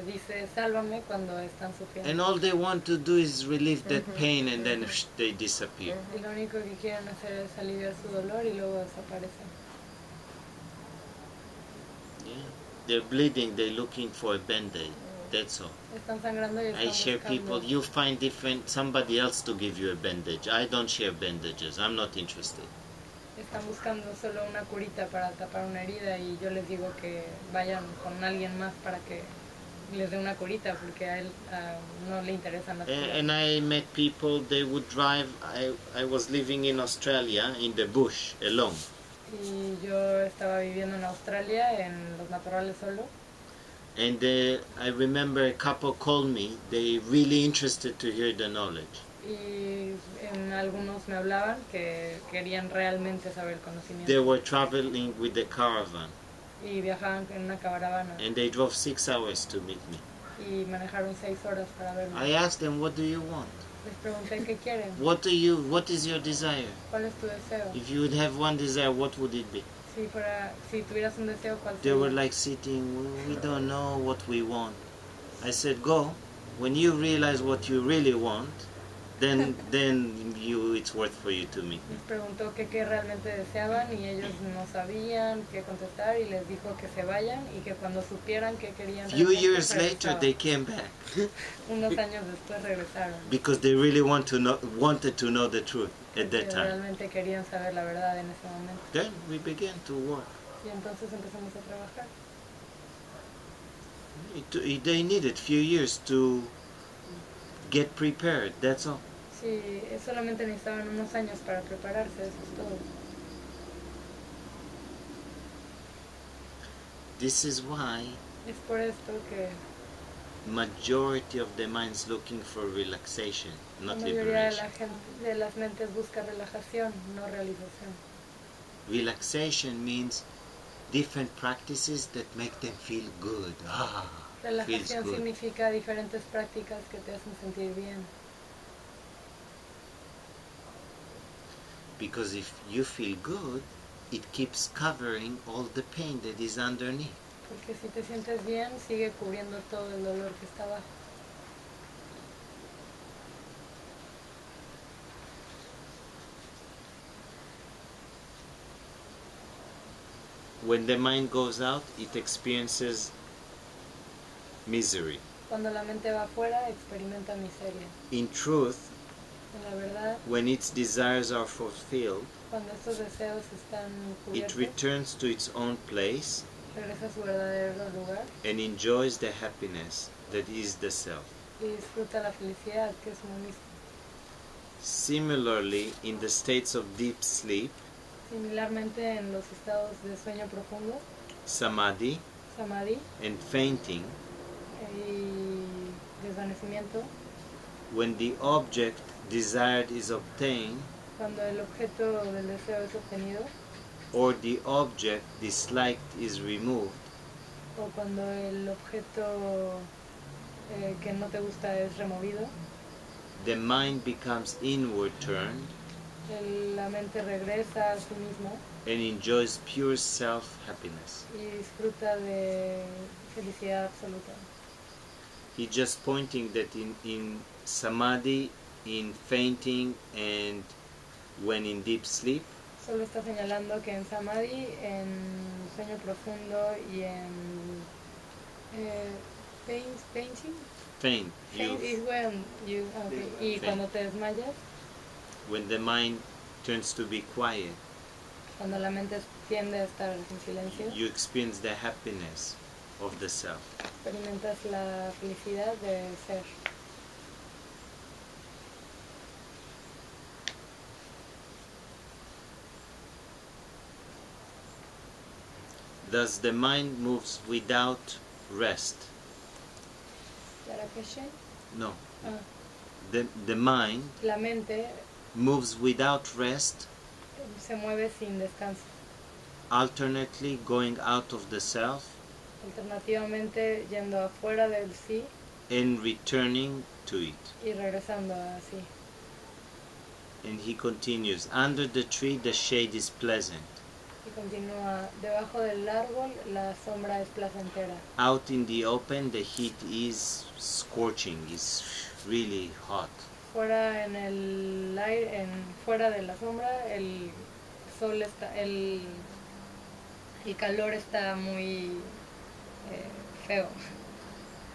dice, sálvame cuando están sufriendo.
And all they want to do is relieve that pain and then they disappear.
Y lo único que quieren hacer es aliviar su dolor y luego desaparecen.
Yeah. They're bleeding, they're looking for a band-aid. That's all.
Están sangrando y
I
están
share
buscando.
people, you find somebody else to give you a bandage. I don't share bandages, I'm not interested.
Están buscando solo una curita para tapar una herida y yo les digo que vayan con alguien más para que les dé una curita porque a él no le interesan las curas.
And I met people, they would drive, I was living in Australia, in the bush, alone.
Y yo estaba viviendo en Australia, en los matorrales solo.
And I remember a couple called me, they really interested to hear the knowledge.
Y algunos me hablaban que querían realmente saber el
They
conocimiento.
were traveling with the caravan
Y viajaban en una caravana
and they drove 6 hours to meet me.
y manejaron 6 horas para verme.
I asked them, what do you want?
Les pregunté qué quieren,
What is your desire?
cuál es tu deseo.
If you would have one desire, what would it be?
Si tuvieras un deseo, ¿cuál
They
sería?
were like sitting, we don't know what we want. I said, go. When you realize what you really want, then it's worth for you to meet me.
Les preguntó qué realmente deseaban y ellos no sabían qué contestar y les dijo que se vayan y que cuando supieran qué querían
Few
realmente,
years later,
regresaban.
they came back
Unos años después regresaron.
because they really wanted to know the truth at that
Porque
time.
realmente querían saber la verdad en ese momento.
Then we began to work.
Y entonces empezamos a trabajar.
They needed few years to get prepared, that's all.
Sí, solamente necesitaban unos años para prepararse, eso es todo.
This is why
Es por esto que
majority of the minds looking for relaxation,
la
not
mayoría de,
liberation.
de las mentes busca relajación, no realización.
Relaxation means different practices that make them feel good. Feels
Relajación
good.
significa diferentes prácticas que te hacen sentir bien.
Because if you feel good, it keeps covering all the pain that is underneath.
Porque si te sientes bien, sigue cubriendo todo el dolor que está abajo.
When the mind goes out, it experiences misery.
Cuando la mente va afuera, experimenta miseria.
In truth,
En la verdad,
when its desires are fulfilled,
cuando estos deseos están
it
cubiertos,
returns to its own place
regresa a su verdadero lugar
and enjoys the happiness that is the self.
y disfruta la felicidad que es uno mismo.
Similarly, in the states of deep sleep,
Similarmente, en los estados de sueño profundo,
samadhi,
samadhi
and fainting,
y desvanecimiento,
when the object desired is obtained,
cuando el objeto del deseo es obtenido,
or the object disliked is removed,
o cuando el objeto que no te gusta es removido,
the mind becomes inward turned
la mente regresa a sí mismo
and enjoys pure self-happiness.
y disfruta de felicidad absoluta.
He's just pointing that in samadhi, in fainting, and when in deep sleep,
Solo está señalando que en samadhi, en sueño profundo y en fainting
faint,
is when you okay. Y cuando te desmayas,
when the mind turns to be quiet,
cuando la mente tiende a estar en silencio,
you experience the happiness of the self.
experimentas la felicidad de ser.
Thus the mind moves without rest.
¿La question?
No.
Ah.
The mind
La mente
moves without rest,
se mueve sin descanso,
alternately going out of the self
alternativamente yendo afuera del sí
and returning to it.
y regresando a sí.
And he continues, under the tree the shade is pleasant.
Y continúa, debajo del árbol la sombra es placentera.
Out in the open the heat is scorching, is really hot.
Fuera en el aire, fuera de la sombra, el sol está, el calor está muy feo.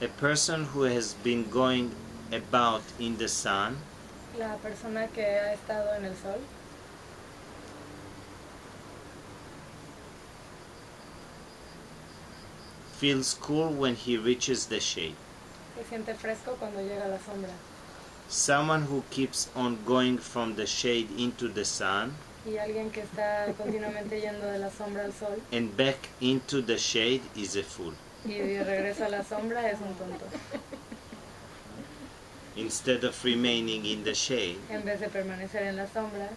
A person who has been going about in the sun
La persona que ha estado en el sol
feels cool when he reaches the shade.
se siente fresco cuando llega a la sombra.
Someone who keeps on going from the shade into the sun
Y alguien que está continuamente yendo de la sombra al sol
and back into the shade is a fool.
y regresa a la sombra es un tonto.
Instead of remaining in the shade,
En vez de permanecer en la sombra,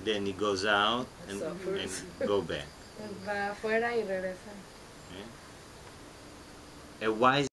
then he goes out and
Suffers.
go back.
va afuera y regresa.
A wise